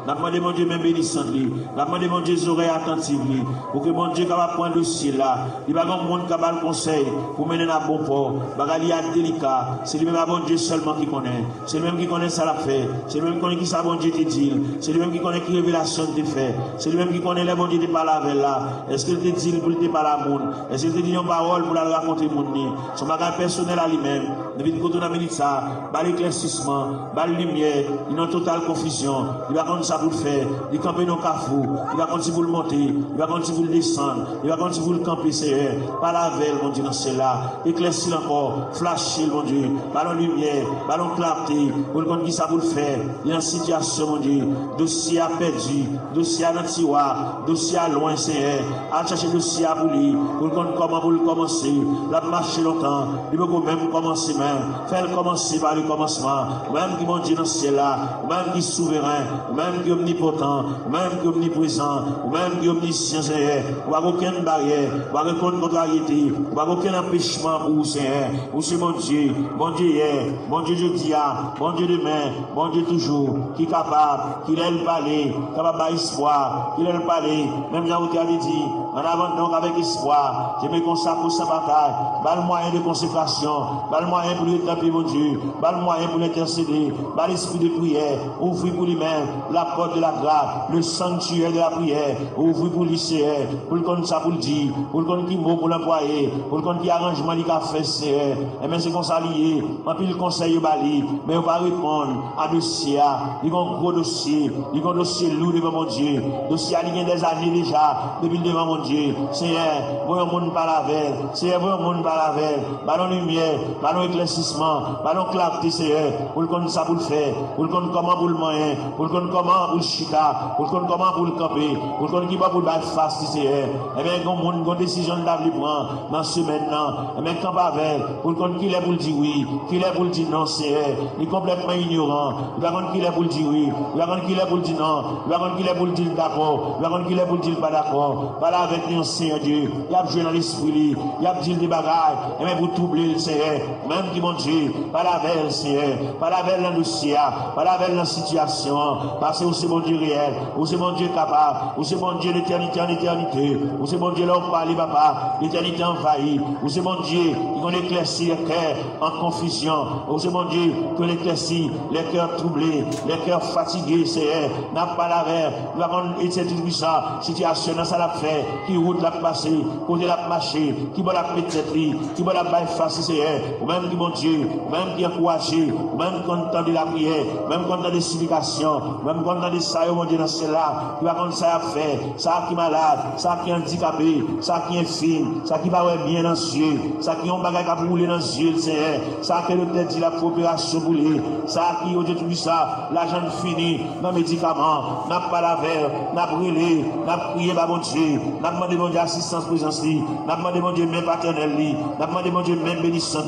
Nous avons demandé mon Dieu même bénissant. Nous avons demandé mon Dieu oreilles attentives. Pour que mon Dieu capable prendre le dossier là. Il va y avoir un monde capable le conseil pour mener à bon port. Bagali a délicat. C'est lui-même bon Dieu seulement qui connaît. C'est lui-même qui connaît ça la fait. C'est lui-même qui connaît qui ça bon Dieu te dit. C'est lui-même qui connaît qui révélation te fait. C'est lui-même qui connaît les bon Dieu te parle avec là. Est-ce qu'il te dit pour te parler à monde? Est-ce qu'il te dit une parole pour la raconter monde? Son bagage personnel à lui-même. Depuis que tu as mis ça, bal éclaircissement, bal lumière, il est en totale confusion. Il va continuer ça pour le faire. Il campe dans le cafou. Il va continuer pour le monter. Il va continuer pour le descendre. Il va continuer pour le camper, Seigneur. Par la veille, mon Dieu, dans celle-là. Éclaircir encore. Flasher, mon Dieu. Ballon lumière. Ballon clarté. Pour le qui ça pour le faire. Il y a une situation, mon Dieu. Dossier à perdu. Dossier à l'antiwa. Dossier à loin, Seigneur. À chercher dossier à pour lui. Pour le comment pour le commencer. La marcher longtemps. Il veut même commencer même. Faire commencer par le commencement. Même qui, mon Dieu, dans celle-là. Même qui est souverain. Même qui est omnipotent. Même qui est omniprésent. Même qui est omniscient, Seigneur. Il n'y a aucune barrière. Il n'y a aucune contrariété. Il n'y a aucun empêchement pour vous, Seigneur. Vous, c'est mon Dieu. Mon Dieu hier. Mon Dieu jeudi. Mon Dieu demain. Mon Dieu toujours. Qui est capable. Qui est le palais. Capable d'espoir. Qui est le palais. Même Jean vous avez dit. En avant donc avec espoir. Je me consacre pour sa bataille. Pas le moyen de consécration. Pas le moyen pour l'établir, mon Dieu. Pas le moyen pour l'intercéder. Pas l'esprit de prière. Ouvrir pour lui-même la porte de la grâce. Le sanctuaire de la prière. Ouvrir pour lui, Seigneur. Pour le compte ça, pour le dire. Pour le compte qui mot pour l'employer. Pour le compte qui arrangement du café, Seigneur. Et bien c'est comme ça lié. Ma puis le conseil au bali. Mais on va répondre à dossier. Il y a un gros dossier. Il y a un dossier lourd devant mon Dieu. Dossier il y a des années déjà. Depuis devant mon Dieu. Seigneur, voyons mon par la veille. Seigneur, voyons mon par la veille. Ballon lumière. Ballon éclaircissement. Ballon clarté, Seigneur. Pour le compte ça pour le faire. Pour le compte comment pour le moyen. Pour le compte comment pour le chita. Pour le compte comment pour le camper. Pour le compte qui va pour le battre face, Seigneur. Et bien, quand une décision de l'avenir prend dans ce maintenant. Et bien, quand pas avec. Pour le compte qu'il est pour le dire oui. Qu'il est pour le dire non, Seigneur. Il est complètement ignorant. Il va compte qu'il est pour le dire oui. Il va compte qu'il est pour le dire non. Il va compte qu'il est pour le dire d'accord. Il va compte qu'il est pour le dire pas d'accord. Voilà avec nous, Seigneur Dieu. Il y a joué dans l'esprit. Il y a dit des bagages. Et même pour troubler le Seigneur. Même qui, mon Dieu, pas la veille, Seigneur. Pas la veille dans le dossier. Pas la veille dans la situation. Parce que vous c'est mon Dieu réel. Vous c'est mon Dieu capable. Vous c'est mon Dieu d'éternité en éternité. Vous c'est mon Dieu là où parle, papa. L'éternité envahie. Vous c'est mon Dieu qui qu'on éclaircit les cœurs en confusion. Vous c'est mon Dieu qui qu'on éclaircit les cœurs troublés, les cœurs fatigués, Seigneur. N'a pas la veille. Nous avons été tout ça. Situation, ça l'a fait. qui route la passer, côté la marcher, qui va la petite qui va la bailler face, Seigneur, ou même qui, mon Dieu, ou même qui encourager, ou même content de la prière, même content de supplication, même content de ça, mon Dieu, dans cela, qui va comme ça à faire, ça qui est malade, ça qui est handicapé, ça qui est infime, ça qui va bien dans les yeux, ça qui ont bagage à brûler dans les yeux, Seigneur, ça qui est dit la coopération brûlée, ça qui, au Dieu tout ça, l'argent fini, dans les médicaments, n'a pas la verre, n'a brûlé, n'a prié, mon Dieu, n'a demandé, mon Dieu, assistance, présence, n'a demandé, mon Dieu, même paternel, n'a demandé, mon Dieu, même bénissant,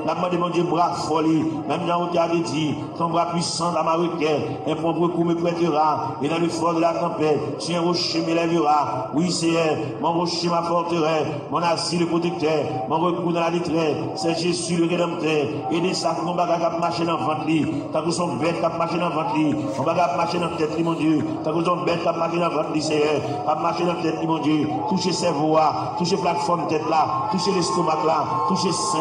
n'a demandé, mon Dieu, bras folie, même dans où tu avais dit, ton bras puissant dans ma requête, un propre coup me prêtera, et dans le fort de la tempête, tu un rocher m'élèvera, oui, Seigneur, mon rocher m'apporterait, mon asile le protecteur, mon recours dans la détresse, c'est Jésus le rédempteur, et des sacs, mon bagage à marcher dans le ventre, t'as que son bête à marcher dans le ventre, mon bagage à marcher dans la tête, mon Dieu, t'as que son bête à marcher dans le ventre, Seigneur, à marcher dans la tête, mon Dieu, toucher ses voix, toucher plateforme tête là, toucher l'estomac là, toucher sein,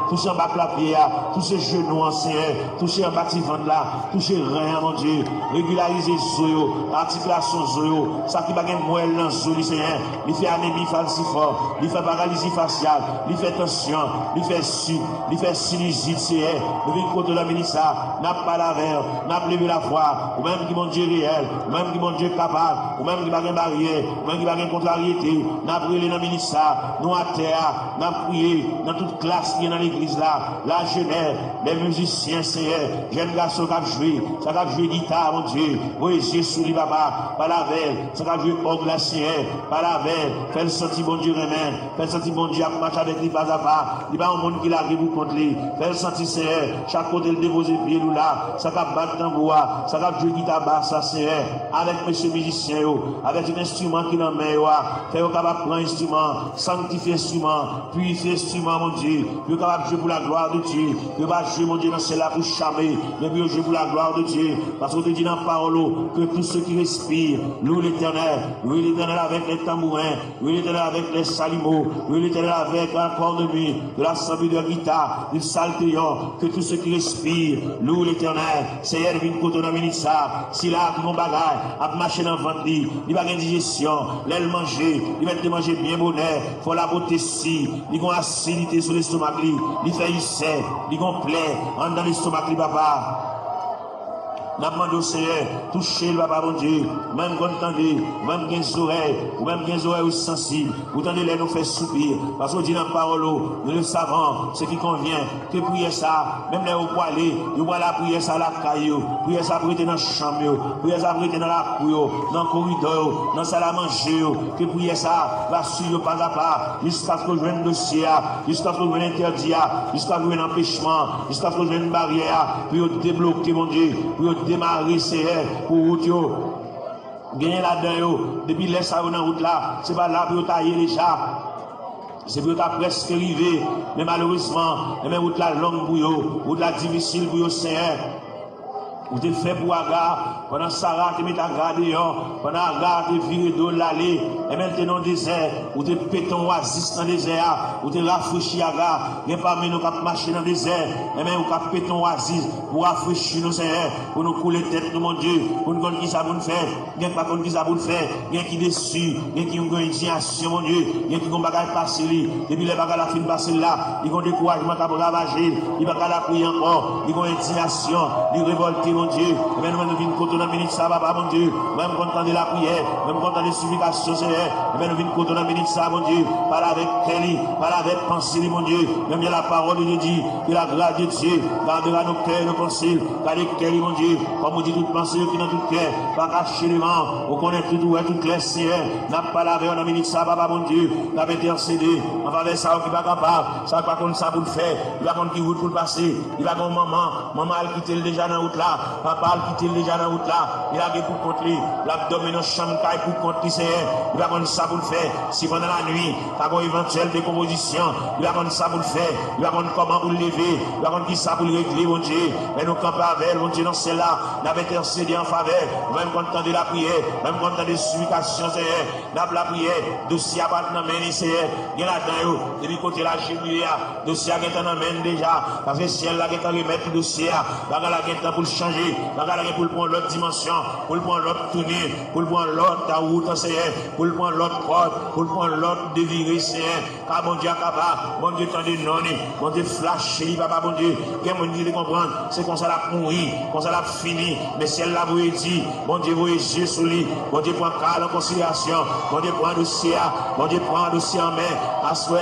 toucher en bas la pied, toucher genoux en Seigneur, toucher en bas de ventre là, toucher rien, mon Dieu, régulariser zoyo, articulation zoyo, ça qui va gagner moelle dans zoyo, Seigneur, il fait anémie falciforme, il fait paralysie faciale, il fait tension, il fait sucre, il fait sinusite, Seigneur, le vin côté de la ministre, n'a pas la verre, n'a pas levé la foi, ou même qui mon Dieu réel, ou même qui mon Dieu capable, ou même qui va gagner barrière, ou même qui va gagner contrariété, n'a brûlé dans le ministre, nous à terre, n'a prié dans toute classe qui est dans l'église là, la jeunesse, les musiciens, Seigneur, jeunes garçons qui ont joué, ça qui ont joué guitare, mon Dieu, Moïse sous les papa, par la veille, ça qui ont joué orgue la Seigneur, par la veille, fait le senti bon Dieu remède, fait le senti bon Dieu à marcher avec lui pas à pas, il n'y a pas un monde qui l'arrive pour contre lui, fait le senti Seigneur, chaque côté le déposer pied nous là, ça qui a battu dans bois, ça qui a joué guitare basse, ça Seigneur, avec monsieur musicien, avec un instrument qui dans main, fait au capable prendre instrument, sanctifier instrument, purifier instrument, mon Dieu, puis capable jouer pour la gloire de Dieu, puis pas jouer, mon Dieu, dans cela pour charmer, mais puis jouer pour la gloire de Dieu, parce qu'on te dit dans la parole que tous ceux qui respirent, louent l'Éternel avec les tambourins, louent l'Éternel avec les salimos, louent l'Éternel avec un corps de nuit, de la sambi de guitare, du saltéon, que tous ceux qui respirent, louent l'Éternel, c'est elle qui nous dans le ça, si là, mon bagage, à marcher dans le ventre, il va gagner digestion, l'aile manger, il va te manger bien bonheur, faut la beauté si, il va acidité sur l'estomac, il fait ulcère, il va plaie, en dans l'estomac, papa. N'a demandé au Seigneur, toucher le papa, mon Dieu, même quand vous entendez, même des oreilles, ou même des oreilles sensibles, vous entendez les nous faire soupir, parce qu'on dit dans la parole, nous le savons, ce qui convient, que prier ça, même les hauts poilés, nous voyons la prière ça la caillou, prier ça pour être dans la chambre, prier ça pour être dans la cour, dans le corridor, dans la salle à manger, que prier ça, va suivre pas à pas, jusqu'à ce que je vienne dossier, jusqu'à ce que je vienne interdit, jusqu'à ce que je vienne empêchement, jusqu'à ce que je vienne barrière, puis débloquer, mon Dieu, puis démarrer Seigneur pour route gagner là-dedans depuis laisse ça dans route là c'est pas là pour tailler déjà c'est pour ta presque arrivé mais malheureusement les route là longue pour eux route là difficile pour eux Seigneur vous te fait pour Agar, pendant Sarah te met à garder, pendant Agar te viré de l'allée, et maintenant désert, vous te péton oasis dans le désert, vous te rafraîchis Agar, et parmi nous qui marcher dans le désert, et même vous qui péton oasis, pour rafraîchir nos Seigneur, pour nous couler tête, mon Dieu, pour nous connaître qui ça vous faire, bien pas qui ça vous faire, bien qui déçu, bien qui ont une indignation, mon Dieu, bien qui ont bagage passé, depuis les bagages la fin passé là, ils ont découragement qui a ravagé, ils vont la prier encore, ils ont indignation, ils révoltent, mon Dieu, mais nous venons contre la minute, ça va pas, mon Dieu, même content de la prière, même content des supplications, Seigneur, mais nous venons contre la minute, ça, mon Dieu, parle avec Kelly, parle avec pensée, mon Dieu, même la parole de Dieu, que la grâce de Dieu, gardera nos cœurs, nos pensées, car Kelly, mon Dieu, comme on dit, toute pensée qui est dans tout cœur, pas cacher les mains, on connaît tout, tout clair, Seigneur, n'a pas lavé, on a minute, ça, papa, mon Dieu, n'a pas intercédé, on va faire ça, qui va capable, ça, pas contre ça pour le faire, il va contre qui route pour le passer, il va contre maman, elle quitte déjà dans la route là, papa a quitté déjà dans la route là, il a dit pour contre lui, l'abdomen dans chambre pour contre lui, il va prendre ça pour le faire. Si pendant la nuit, il y a une éventuelle décomposition, il va prendre ça pour le faire, il va prendre comment pour le lever, il va prendre qui ça pour le régler, mon Dieu. Mais nous campons avec, mon Dieu, dans celle-là, nous avons intercédé en faveur, même quand on de la prière, même quand on a des supplications, nous avons la prière, dossier à battre dans la main, il y a là-dedans, depuis côté la Jésus, dossier à battre dans la main déjà, parce que si elle a remettre le dossier, la pour le changer. changer, bagaille pour prendre l'autre dimension, pour prendre l'autre tournée, pour prendre l'autre route, Seigneur, pour prendre l'autre porte, pour prendre l'autre déviré, Seigneur. Car mon Dieu capable, mon Dieu tendez non, mon Dieu flasher, papa, mon Dieu, que mon Dieu les comprendre, c'est comme ça la mourir, comme ça la fini, mais si elle l'a voulu dire, mon Dieu voyez Dieu sous lui, mon Dieu prend calme en considération, mon Dieu prend dossier, mon Dieu prend dossier en main, à soi,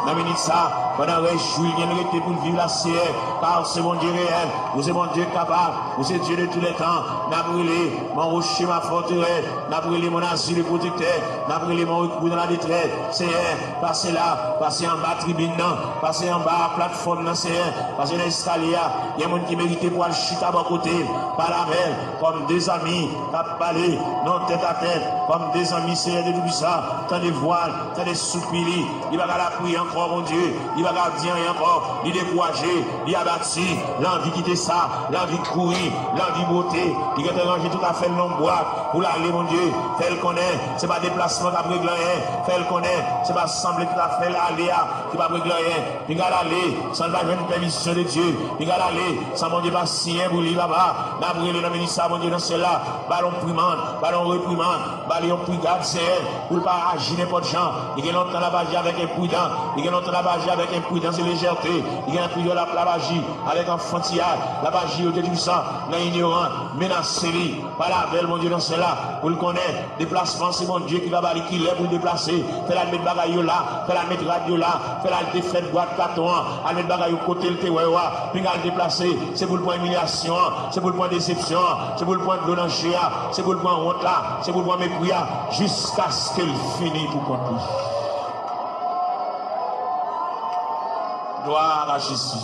dans minute ça, pendant réjouir, bien arrêter pour vivre la CR, car c'est mon Dieu réel, vous êtes mon Dieu capable, vous êtes Dieu de tous les temps, n'a brûlé mon rocher, ma forteresse, n'a brûlé mon asile de protecteur, n'a brûlé mon recours dans la détresse, Seigneur, passez là, passez en bas tribune, passez en bas plateforme, Seigneur, passez dans l'escalier, il y a des gens qui méritent pour aller chita à côté, par la mer, comme des amis, qui parlé, non tête à tête, comme des amis, Seigneur de tout ça, tant de voiles, tant de soupirs, il va la prier encore, mon Dieu, il va dire encore, il décourager, il a battu, l'envie quitter ça, l'envie de courir, l'envie de beauté, il va te ranger tout à fait le long boîte, pour l'aller, mon Dieu, fait le connaît, c'est pas déplacement qui va régler rien, fait le connaît, c'est pas sembler qu'il a fait l'aller, qui va régler rien, il va aller, sans la une permission de Dieu, il va aller, sans mon Dieu, pas signer pour lui là-bas, n'a brûlé dans le ministère, mon Dieu, dans celle-là, ballon primande, ballon reprimande, ballon brigade, c'est pour ne pas agir n'importe gens, il y a longtemps la bagie avec imprudent, il y a longtemps la bagie avec imprudence et légèreté, il y a un la bagie avec enfantillage, la bagie au Dieu du sang, l'ignorant, menacé, par la belle, mon Dieu, dans celle-là, pour le connaître, déplacement, c'est mon Dieu qui va balayer, qui lève pour le déplacer, fait la mettre bagaille là, fait la mettre radio là, fait la défaite boîte carton, à mettre bagaille au côté, le téwa, puis à le déplacer, c'est pour le point humiliation, c'est pour le point déception, c'est pour le point de l'onanger, c'est pour le point honte là, c'est pour le point mépris, jusqu'à ce qu'elle finisse pour compter. Gloire à Jésus.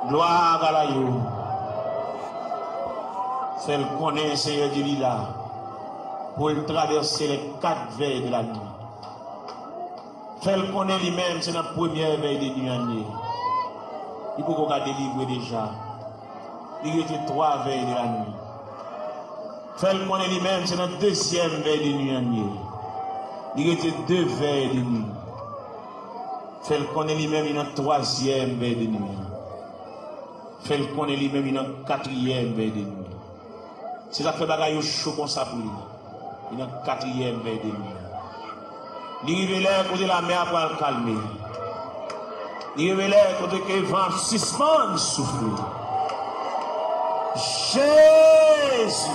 Gloire à la Yo. Fait le connaître, Seigneur Dieu là, pour traverser les 4 veilles de la nuit. Fait le connaître lui-même, c'est la première veille de nuit. Il faut qu'on a délivré déjà. Il était 3 veilles de la nuit. Fait le connaître lui-même, c'est la deuxième veille de nuit. Il était 2 veilles de nuit. Fait le connaître lui-même, il y a 3e veille de nuit. Fait le connaître lui-même, il y a 4e veille de nuit. C'est ça que fait bagaille chaud comme ça pour lui. Il y a 4e veille de nuit. Il révèle côté la mer pour le calmer. Il révèle côté que le vent suspend souffle. Jésus.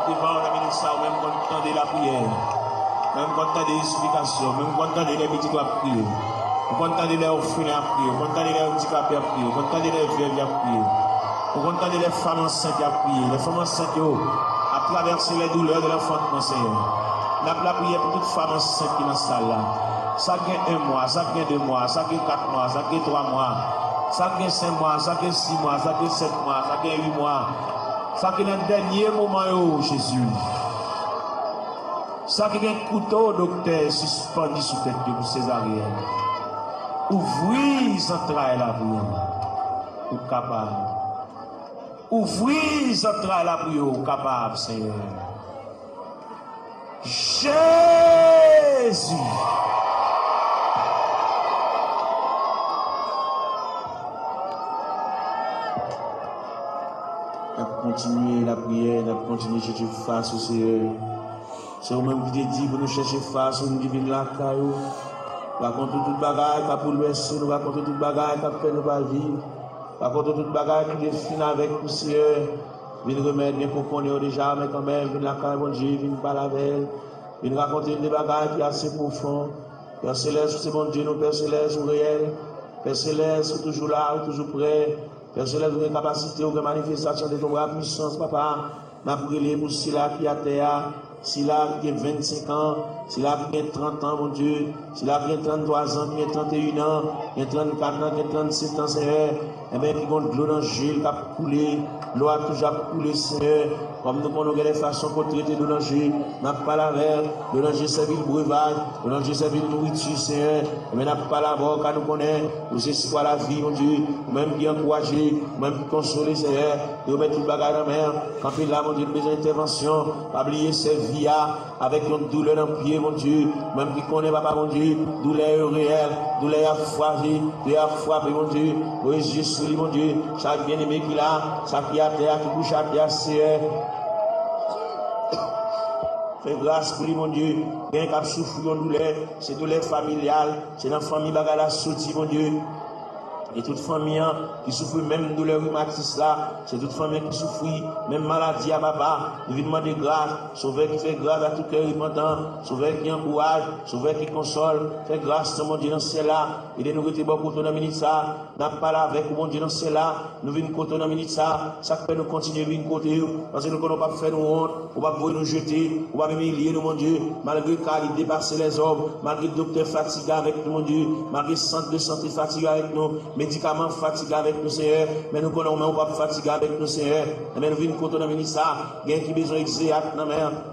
Devant la ministre, même quand on entend la prière, même quand on entend des explications, même quand on entend les petits à prier, quand on entend les orphelins à prier, quand on entend les handicapés à prier, quand on entend les veuves à prier, quand on entend les femmes enceintes à prier, les femmes enceintes à traverser les douleurs de l'enfantement, Seigneur. La prière pour toute femme enceinte qui est dans la salle là. Ça gagne 1 mois, ça gagne 2 mois, ça gagne 4 mois, ça gagne 3 mois, ça gagne 5 mois, ça gagne 6 mois, ça gagne 7 mois, ça gagne 8 mois. Ça gagne le dernier moment, Jésus. Ça gagne un couteau, docteur, suspendu sous tête pour césarienne. Ouvrez les entrailles la prière, ou capable. Ouvrez les entrailles la prière, ou capable, Seigneur. Jésus. Continuer la prière, continuer à chercher face au Seigneur. C'est vous-même qui dit pour nous chercher face au divin la caillou. Par contre, toute bagaille qui a bouleversé, nous raconter toute bagaille qui a fait nous pas vivre. Par contre, toute bagaille qui définit avec le Seigneur. Viens remettre bien qu'on connaît déjà, mais quand même, viens la caille, bon Dieu, viens pas la veille. Viens raconter des bagailles qui sont assez profondes. Père Céleste, c'est bon Dieu, nous, Père Céleste, ou réel. Père Céleste, toujours là, toujours prêt. Père Céleste, vous avez capacité, vous avez manifestation de ton bras puissance, papa. N'a brûlé pour celui-là qui a terre, celui-là qui a 25 ans, celui-là qui a 30 ans, mon Dieu, celui-là qui a 33 ans, qui a 31 ans, qui a 34 ans, qui a 37 ans, Seigneur. et bien qui ont de l'eau dans le gel, qui a coulé, l'eau a toujours coulé, Seigneur. Comme nous connaissons les façons pour traiter de danger, n'a pas la mer, le danger c'est le breuvage, le danger c'est la nourriture, Seigneur. Mais n'a pas la mort, car nous connaissons, nous espoir la vie, mon Dieu, même qui encourager, même qui consoler, Seigneur, de mettre tout le bagage dans la mer, quand il là, mon Dieu, besoin d'intervention, pas oublier ses vies avec une douleur dans le pied, mon Dieu, même qui connaît, papa, mon Dieu, douleur réelle, douleur à frappé, douleur à frappé, mon Dieu, oui, Jésus, mon Dieu, chaque bien-aimé qui l'a, chaque qui a terre, qui bouge à terre, Seigneur. Fais grâce pour lui, mon Dieu. Bien qu'il souffre de douleur, c'est douleur familiale, c'est dans la famille bagala sorti, mon Dieu. Et toute famille qui souffre même de douleur rhumatisme là, c'est toute famille qui souffre même maladie à papa. Nous venons demander grâce, sauveur qui fait grâce à tout cœur repentant, sauveur qui encourage, sauveur qui console, fait grâce mon Dieu dans celle-là. Et nous rester beaucoup dans la minute ça, n'a pas là avec mon Dieu dans celle-là. Nous venons côté dans la minute ça, ça fait nous continuer à venir côté parce que nous ne pouvons pas faire nous honte, on va pas nous jeter, on va même humilier nous mon Dieu, malgré qu'il dépasse les hommes, malgré le docteur fatigué avec nous mon Dieu, malgré le centre de santé fatigué avec nous. Médicaments fatigués avec nous, Seigneur, mais nous connaissons pas fatigués avec nous, Seigneur. Mais nous venons contre nous, ça, il y a qui besoin d'exéat,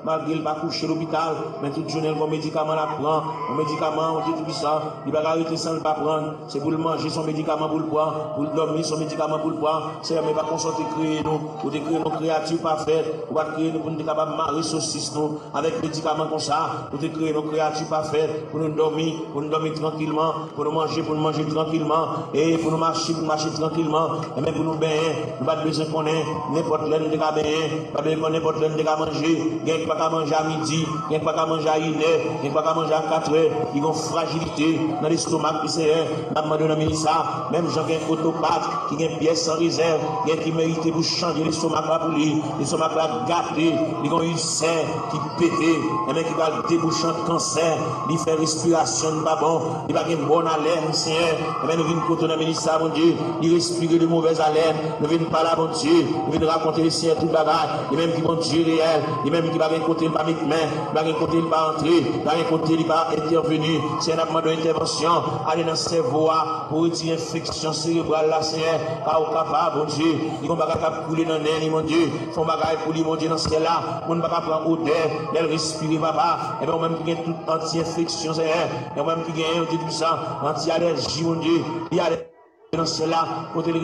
malgré le pas coucher à l'hôpital, mais toute journée, le médicament la prend, le médicament, on dit tout ça, il va arrêter sans le pas prendre, c'est pour le manger son médicament pour le prendre, pour le dormir son médicament pour le prendre, c'est mais pas qu'on soit créé nous, pour créer nos créatures parfaites, pour créer nous, pour nous capables de marier saucisse nous, avec médicaments comme ça, pour créer nos créatures parfaites, pour nous dormir tranquillement, pour nous manger tranquillement, et pour nous marcher tranquillement, et même pour nous baigner, nous pas besoin qu'on ait n'importe l'heure de baigner, pas besoin qu'on n'importe l'heure de manger, il n'y a pas qu'à manger à midi, il n'y a pas qu'à manger à 1 heure, il n'y a pas qu'à manger à 4 heures, ils ont fragilité dans l'estomac qui c'est, n'a demandé dans le ça, même gens qui ont autopathe, qui ont pièce sans réserve, qui méritent pour changer l'estomac là pour lui, l'estomac là gâté, ils ont eu sein qui pété, et même qui va déboucher un cancer, il fait respiration pas bon, il va une bonne haleine, Seigneur, et même nous venons contre ça, mon Dieu, il respire de mauvaise haleine, nous venons pas là, mon Dieu, nous venons raconter les siens, tout le bagage, et même qui vont Dieu réel, et même qui va rien côté, pas mettre main, va rien côté, il va entrer, va rien côté, il va intervenir, c'est un amendement d'intervention, aller dans le cerveau, pour retirer l'infection cérébrale là, Seigneur, car au capable, mon Dieu, il va pas couler dans l'air, mon Dieu, son bagage pour lui, mon Dieu, dans ce cas-là, on ne va pas prendre odeur, elle respire, papa, et bien, même qui gagne toute anti-infection, Seigneur, et même qui gagne, tout ça, anti-allergie, mon Dieu, il y a dans cela, côté de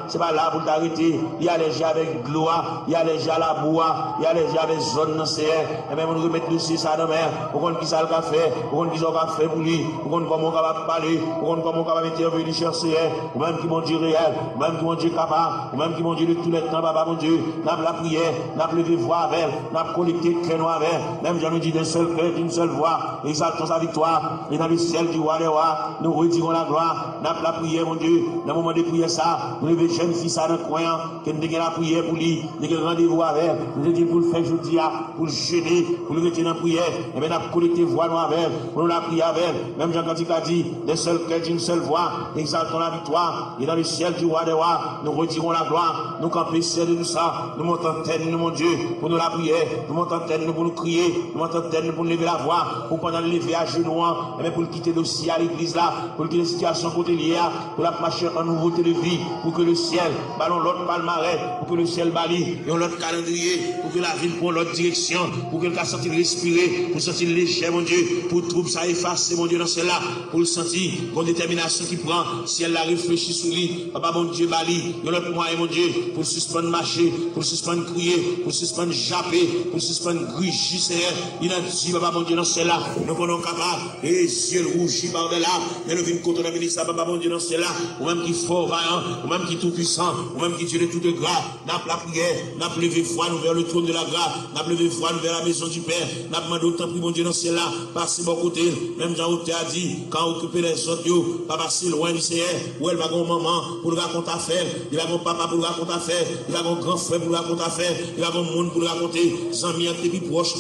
c'est pas là pour t'arrêter. Il y a les gens avec gloire, il y a les gens à la bois, il y a les gens avec zone dans CR. Et même on remet dessus ça dans mer. Pour qu'on qui ça le café, pour qu'on qui ça va faire pour lui, pour qu'on comment on va parler, pour qu'on comment on va intervenir chercher, ou même qui mon Dieu réel, ou même qui mon Dieu capable, ou même qui mon Dieu de tous les temps, papa mon Dieu. N'a la prière, n'a levé voix avec, n'a connecté cœur avec. Même j'en ai dit d'un seul cœur, d'une seule voix. Exaltons sa victoire. Et dans le ciel du roi des rois, nous retirons la gloire. N'a la prière, mon Dieu. Dans le moment de prier ça, nous levons jeune fils à notre croyant, qui nous la prière pour lui, nous avons rendez-vous avec, nous avons pour le faire jeudi, pour le jeûner, pour le retirer dans la prière, et bien nous avons collecté voix nous avec, pour nous la prier avec, même Jean-Cantique a dit, d'un seul cœur, d'une seule voix, exaltons la victoire, et dans le ciel du roi des rois, nous retirons la gloire, nous campons ciel de tout ça, nous montons tête, nous, mon Dieu, pour nous la prière, nous montons tête, nous pour nous crier, nous montons tête, nous pour nous lever la voix, pour pendant le lever à genoux, et bien pour le quitter dossier à l'église là, pour quitter les situations côté liées, pour la marcher en nouveauté de vie, pour que le ciel ballon l'autre palmarès, pour que le ciel balie et l'autre calendrier, pour que la ville prenne l'autre direction, pour que le cas sentir respirer, pour sentir léger, mon Dieu, pour trouble ça effacer, mon Dieu, dans celle-là, pour le sentir, pour détermination qui prend, si elle la réfléchit sur lui, papa, mon Dieu, balie, et l'autre moyen, mon Dieu, pour suspendre marcher, pour suspendre crier, pour suspendre japper, pour suspendre grigir, Seigneur, il a dit, papa, mon Dieu, dans celle-là, nous prenons capable, et ciel rougi par de là, et nous venons contre le ministre, papa, mon Dieu, dans celle-là, ou même qui fort, vaillant, ou même qui tout puissant, ou même qui Dieu de toute grâce, n'a pas la prière, n'a pas levé foi, nous vers le trône de la grâce, n'a pas levé foi, nous vers la maison du Père, n'a pas demandé autant, mon Dieu, dans celle-là, passer bon côté, même Jean-Octé a dit, quand occuper les autres, pas passer loin du Seigneur, où elle va avoir maman pour le raconter affaire, il va avoir papa pour le raconter affaire, il va avoir grand frère pour le raconter affaire, il va avoir monde pour le raconter, Zami, et puis proche,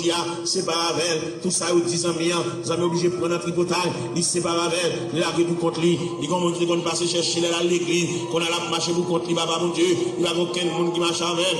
c'est pas avec tout ça, il dit Zami, obligé de prendre un tripotage, il c'est pas avec il a pour contre lui, il va montrer qu'on passe chercher à l'église, qu'on a la marché pour contre lui, papa mon Dieu, il va avoir aucun monde qui marche avec.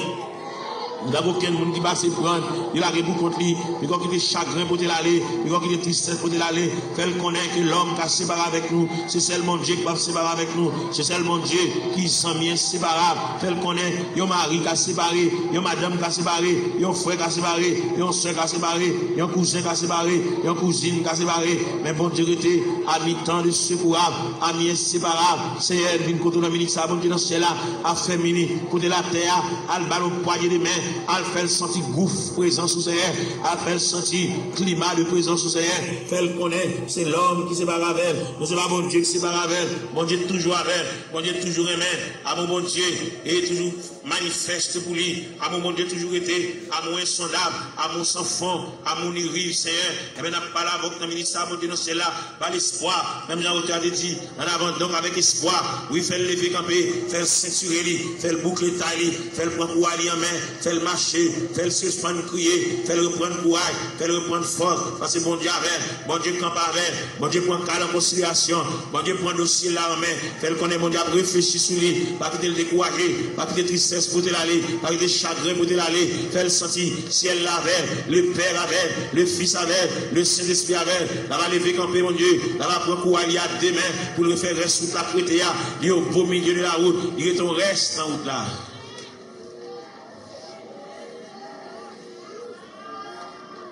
Nous n'avons aucun monde qui passe prendre, il a pour contre lui, il a quitté chagrin pour l'aller, il a quitté tristesse pour l'aller. Fait connaître que l'homme qui a séparé avec nous, c'est seulement Dieu qui va séparer avec nous, c'est seulement Dieu qui s'en vient séparable. Fait connaître, il y a un mari qui a séparé, il y a madame qui a séparé, il y a un frère qui a séparé, il y a un soeur qui a séparé, il y a un cousin qui a séparé, il y a une cousine qui a séparé. Mais bon Dieu était à mi-temps de secourable, à mi-inséparable. Seigneur, vient contre la ministre, bon Dieu dans ce ciel-là, à faire mini, côté la terre, à le ballon poignet de main. À faire sentir gouffre présence sous Seigneur, à faire sentir climat de présence sous Seigneur, faire connaître, c'est l'homme qui se barre avec elle, nous c'est pas bon Dieu qui se barre avec elle, bon Dieu toujours avec elle, bon Dieu toujours aimé, à mon bon Dieu, et toujours manifeste pour lui, à mon bon Dieu toujours été, à mon insondable, à mon sans fond, à mon rive Seigneur, et bien n'a pas la voix dans le ministère, mon Dieu, dans celle-là, par l'espoir, même Jean Auteur a dit, en avant donc avec espoir, oui, fait le lever camper, fait le ceinturer, fait le boucler taille, fait le prendre pour aller en main, fait le marcher, fait le suspendre crier, fait le reprendre courage, fait le reprendre force, parce que bon Dieu avec, bon Dieu campe avec, bon Dieu prend cas en considération, bon Dieu prend dossier là en main, fait le connaître, bon Dieu réfléchir sur lui, pas quitter le décourager, pas quitter tristesse pour te l'aller, pas quitter chagrin pour te l'aller, fait le sentir, ciel avec, le Père avec, le Fils avec, le Saint-Esprit avec, là va lever camper mon Dieu, là va prendre courage à demain pour le faire rester sous la prêté, il est au beau milieu de la route, il est ton reste en route là.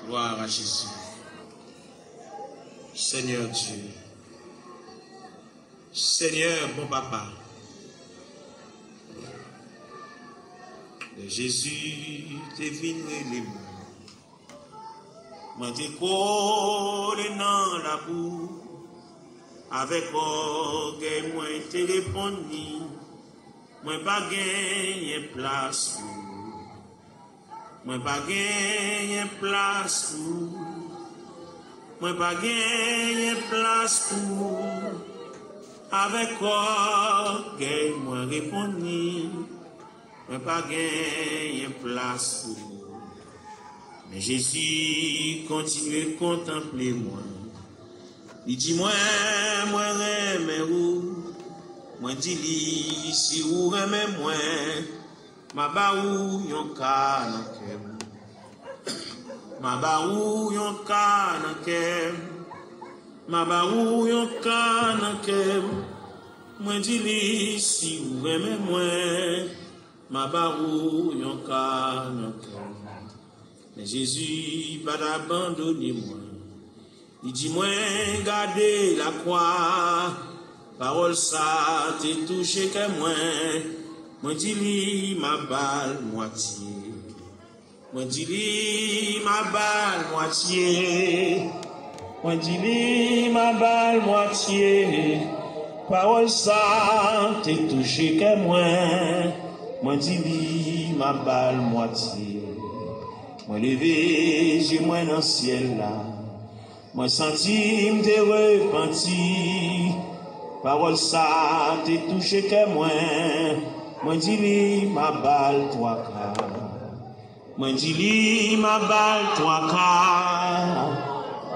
Gloire à Jésus. Seigneur Dieu. Seigneur bon papa. Jésus t'es venu les mots. Moi t'es collé dans la boue. Avec orgueil, moi t'es répondu. Moi pas gagné place pour. Moi pas gagné place pour. Moi pas gagné place pour. Avec orgueil, moi répondu. Moi pas gagné place pour. Mais Jésus continue à contempler moi. Il dit moi remets où. Moi dis si vous remets moi. Ma baou yon ka nan kem. Ma baou yon ka nan kem. Ma baou yon ka nan kem. Mwen di li si ou reme mwen. Ma baou yon ka nan kem. Mais Jésus pas d'abandonner moi. Il dit moi garder la croix. Parole ça t'es touché que moi. Moi dis li ma balle moitié. Moi dis li ma balle moitié. Moi dis li ma balle moitié. Parole ça t'es touché que moi. Moi dis li ma balle moitié. Moi levé j'ai moi dans le ciel là. Moi senti m'te repenti. Parole ça t'es touché que moi. Moi dis li ma balle trois quarts. Moi dis li ma balle trois quarts.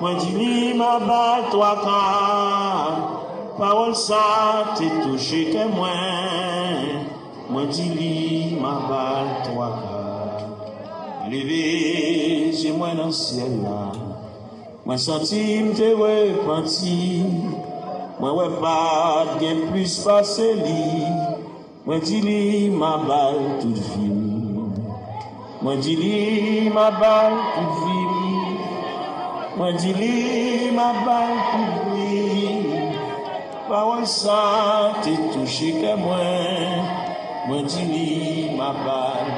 Moi dis li ma balle trois quarts. Parole ça t'es touché que moi. Moi dis li ma balle trois quarts. Levé j'ai moi dans le ciel là. Moi senti m'te repenti. Moi ouais pas bien plus passé li. Moi dis li ma balle toute vie. Moi dis li ma balle toute vie. Moi dis li ma balle toute vie. Parole ça t'es touché que moi. Moi dis li ma balle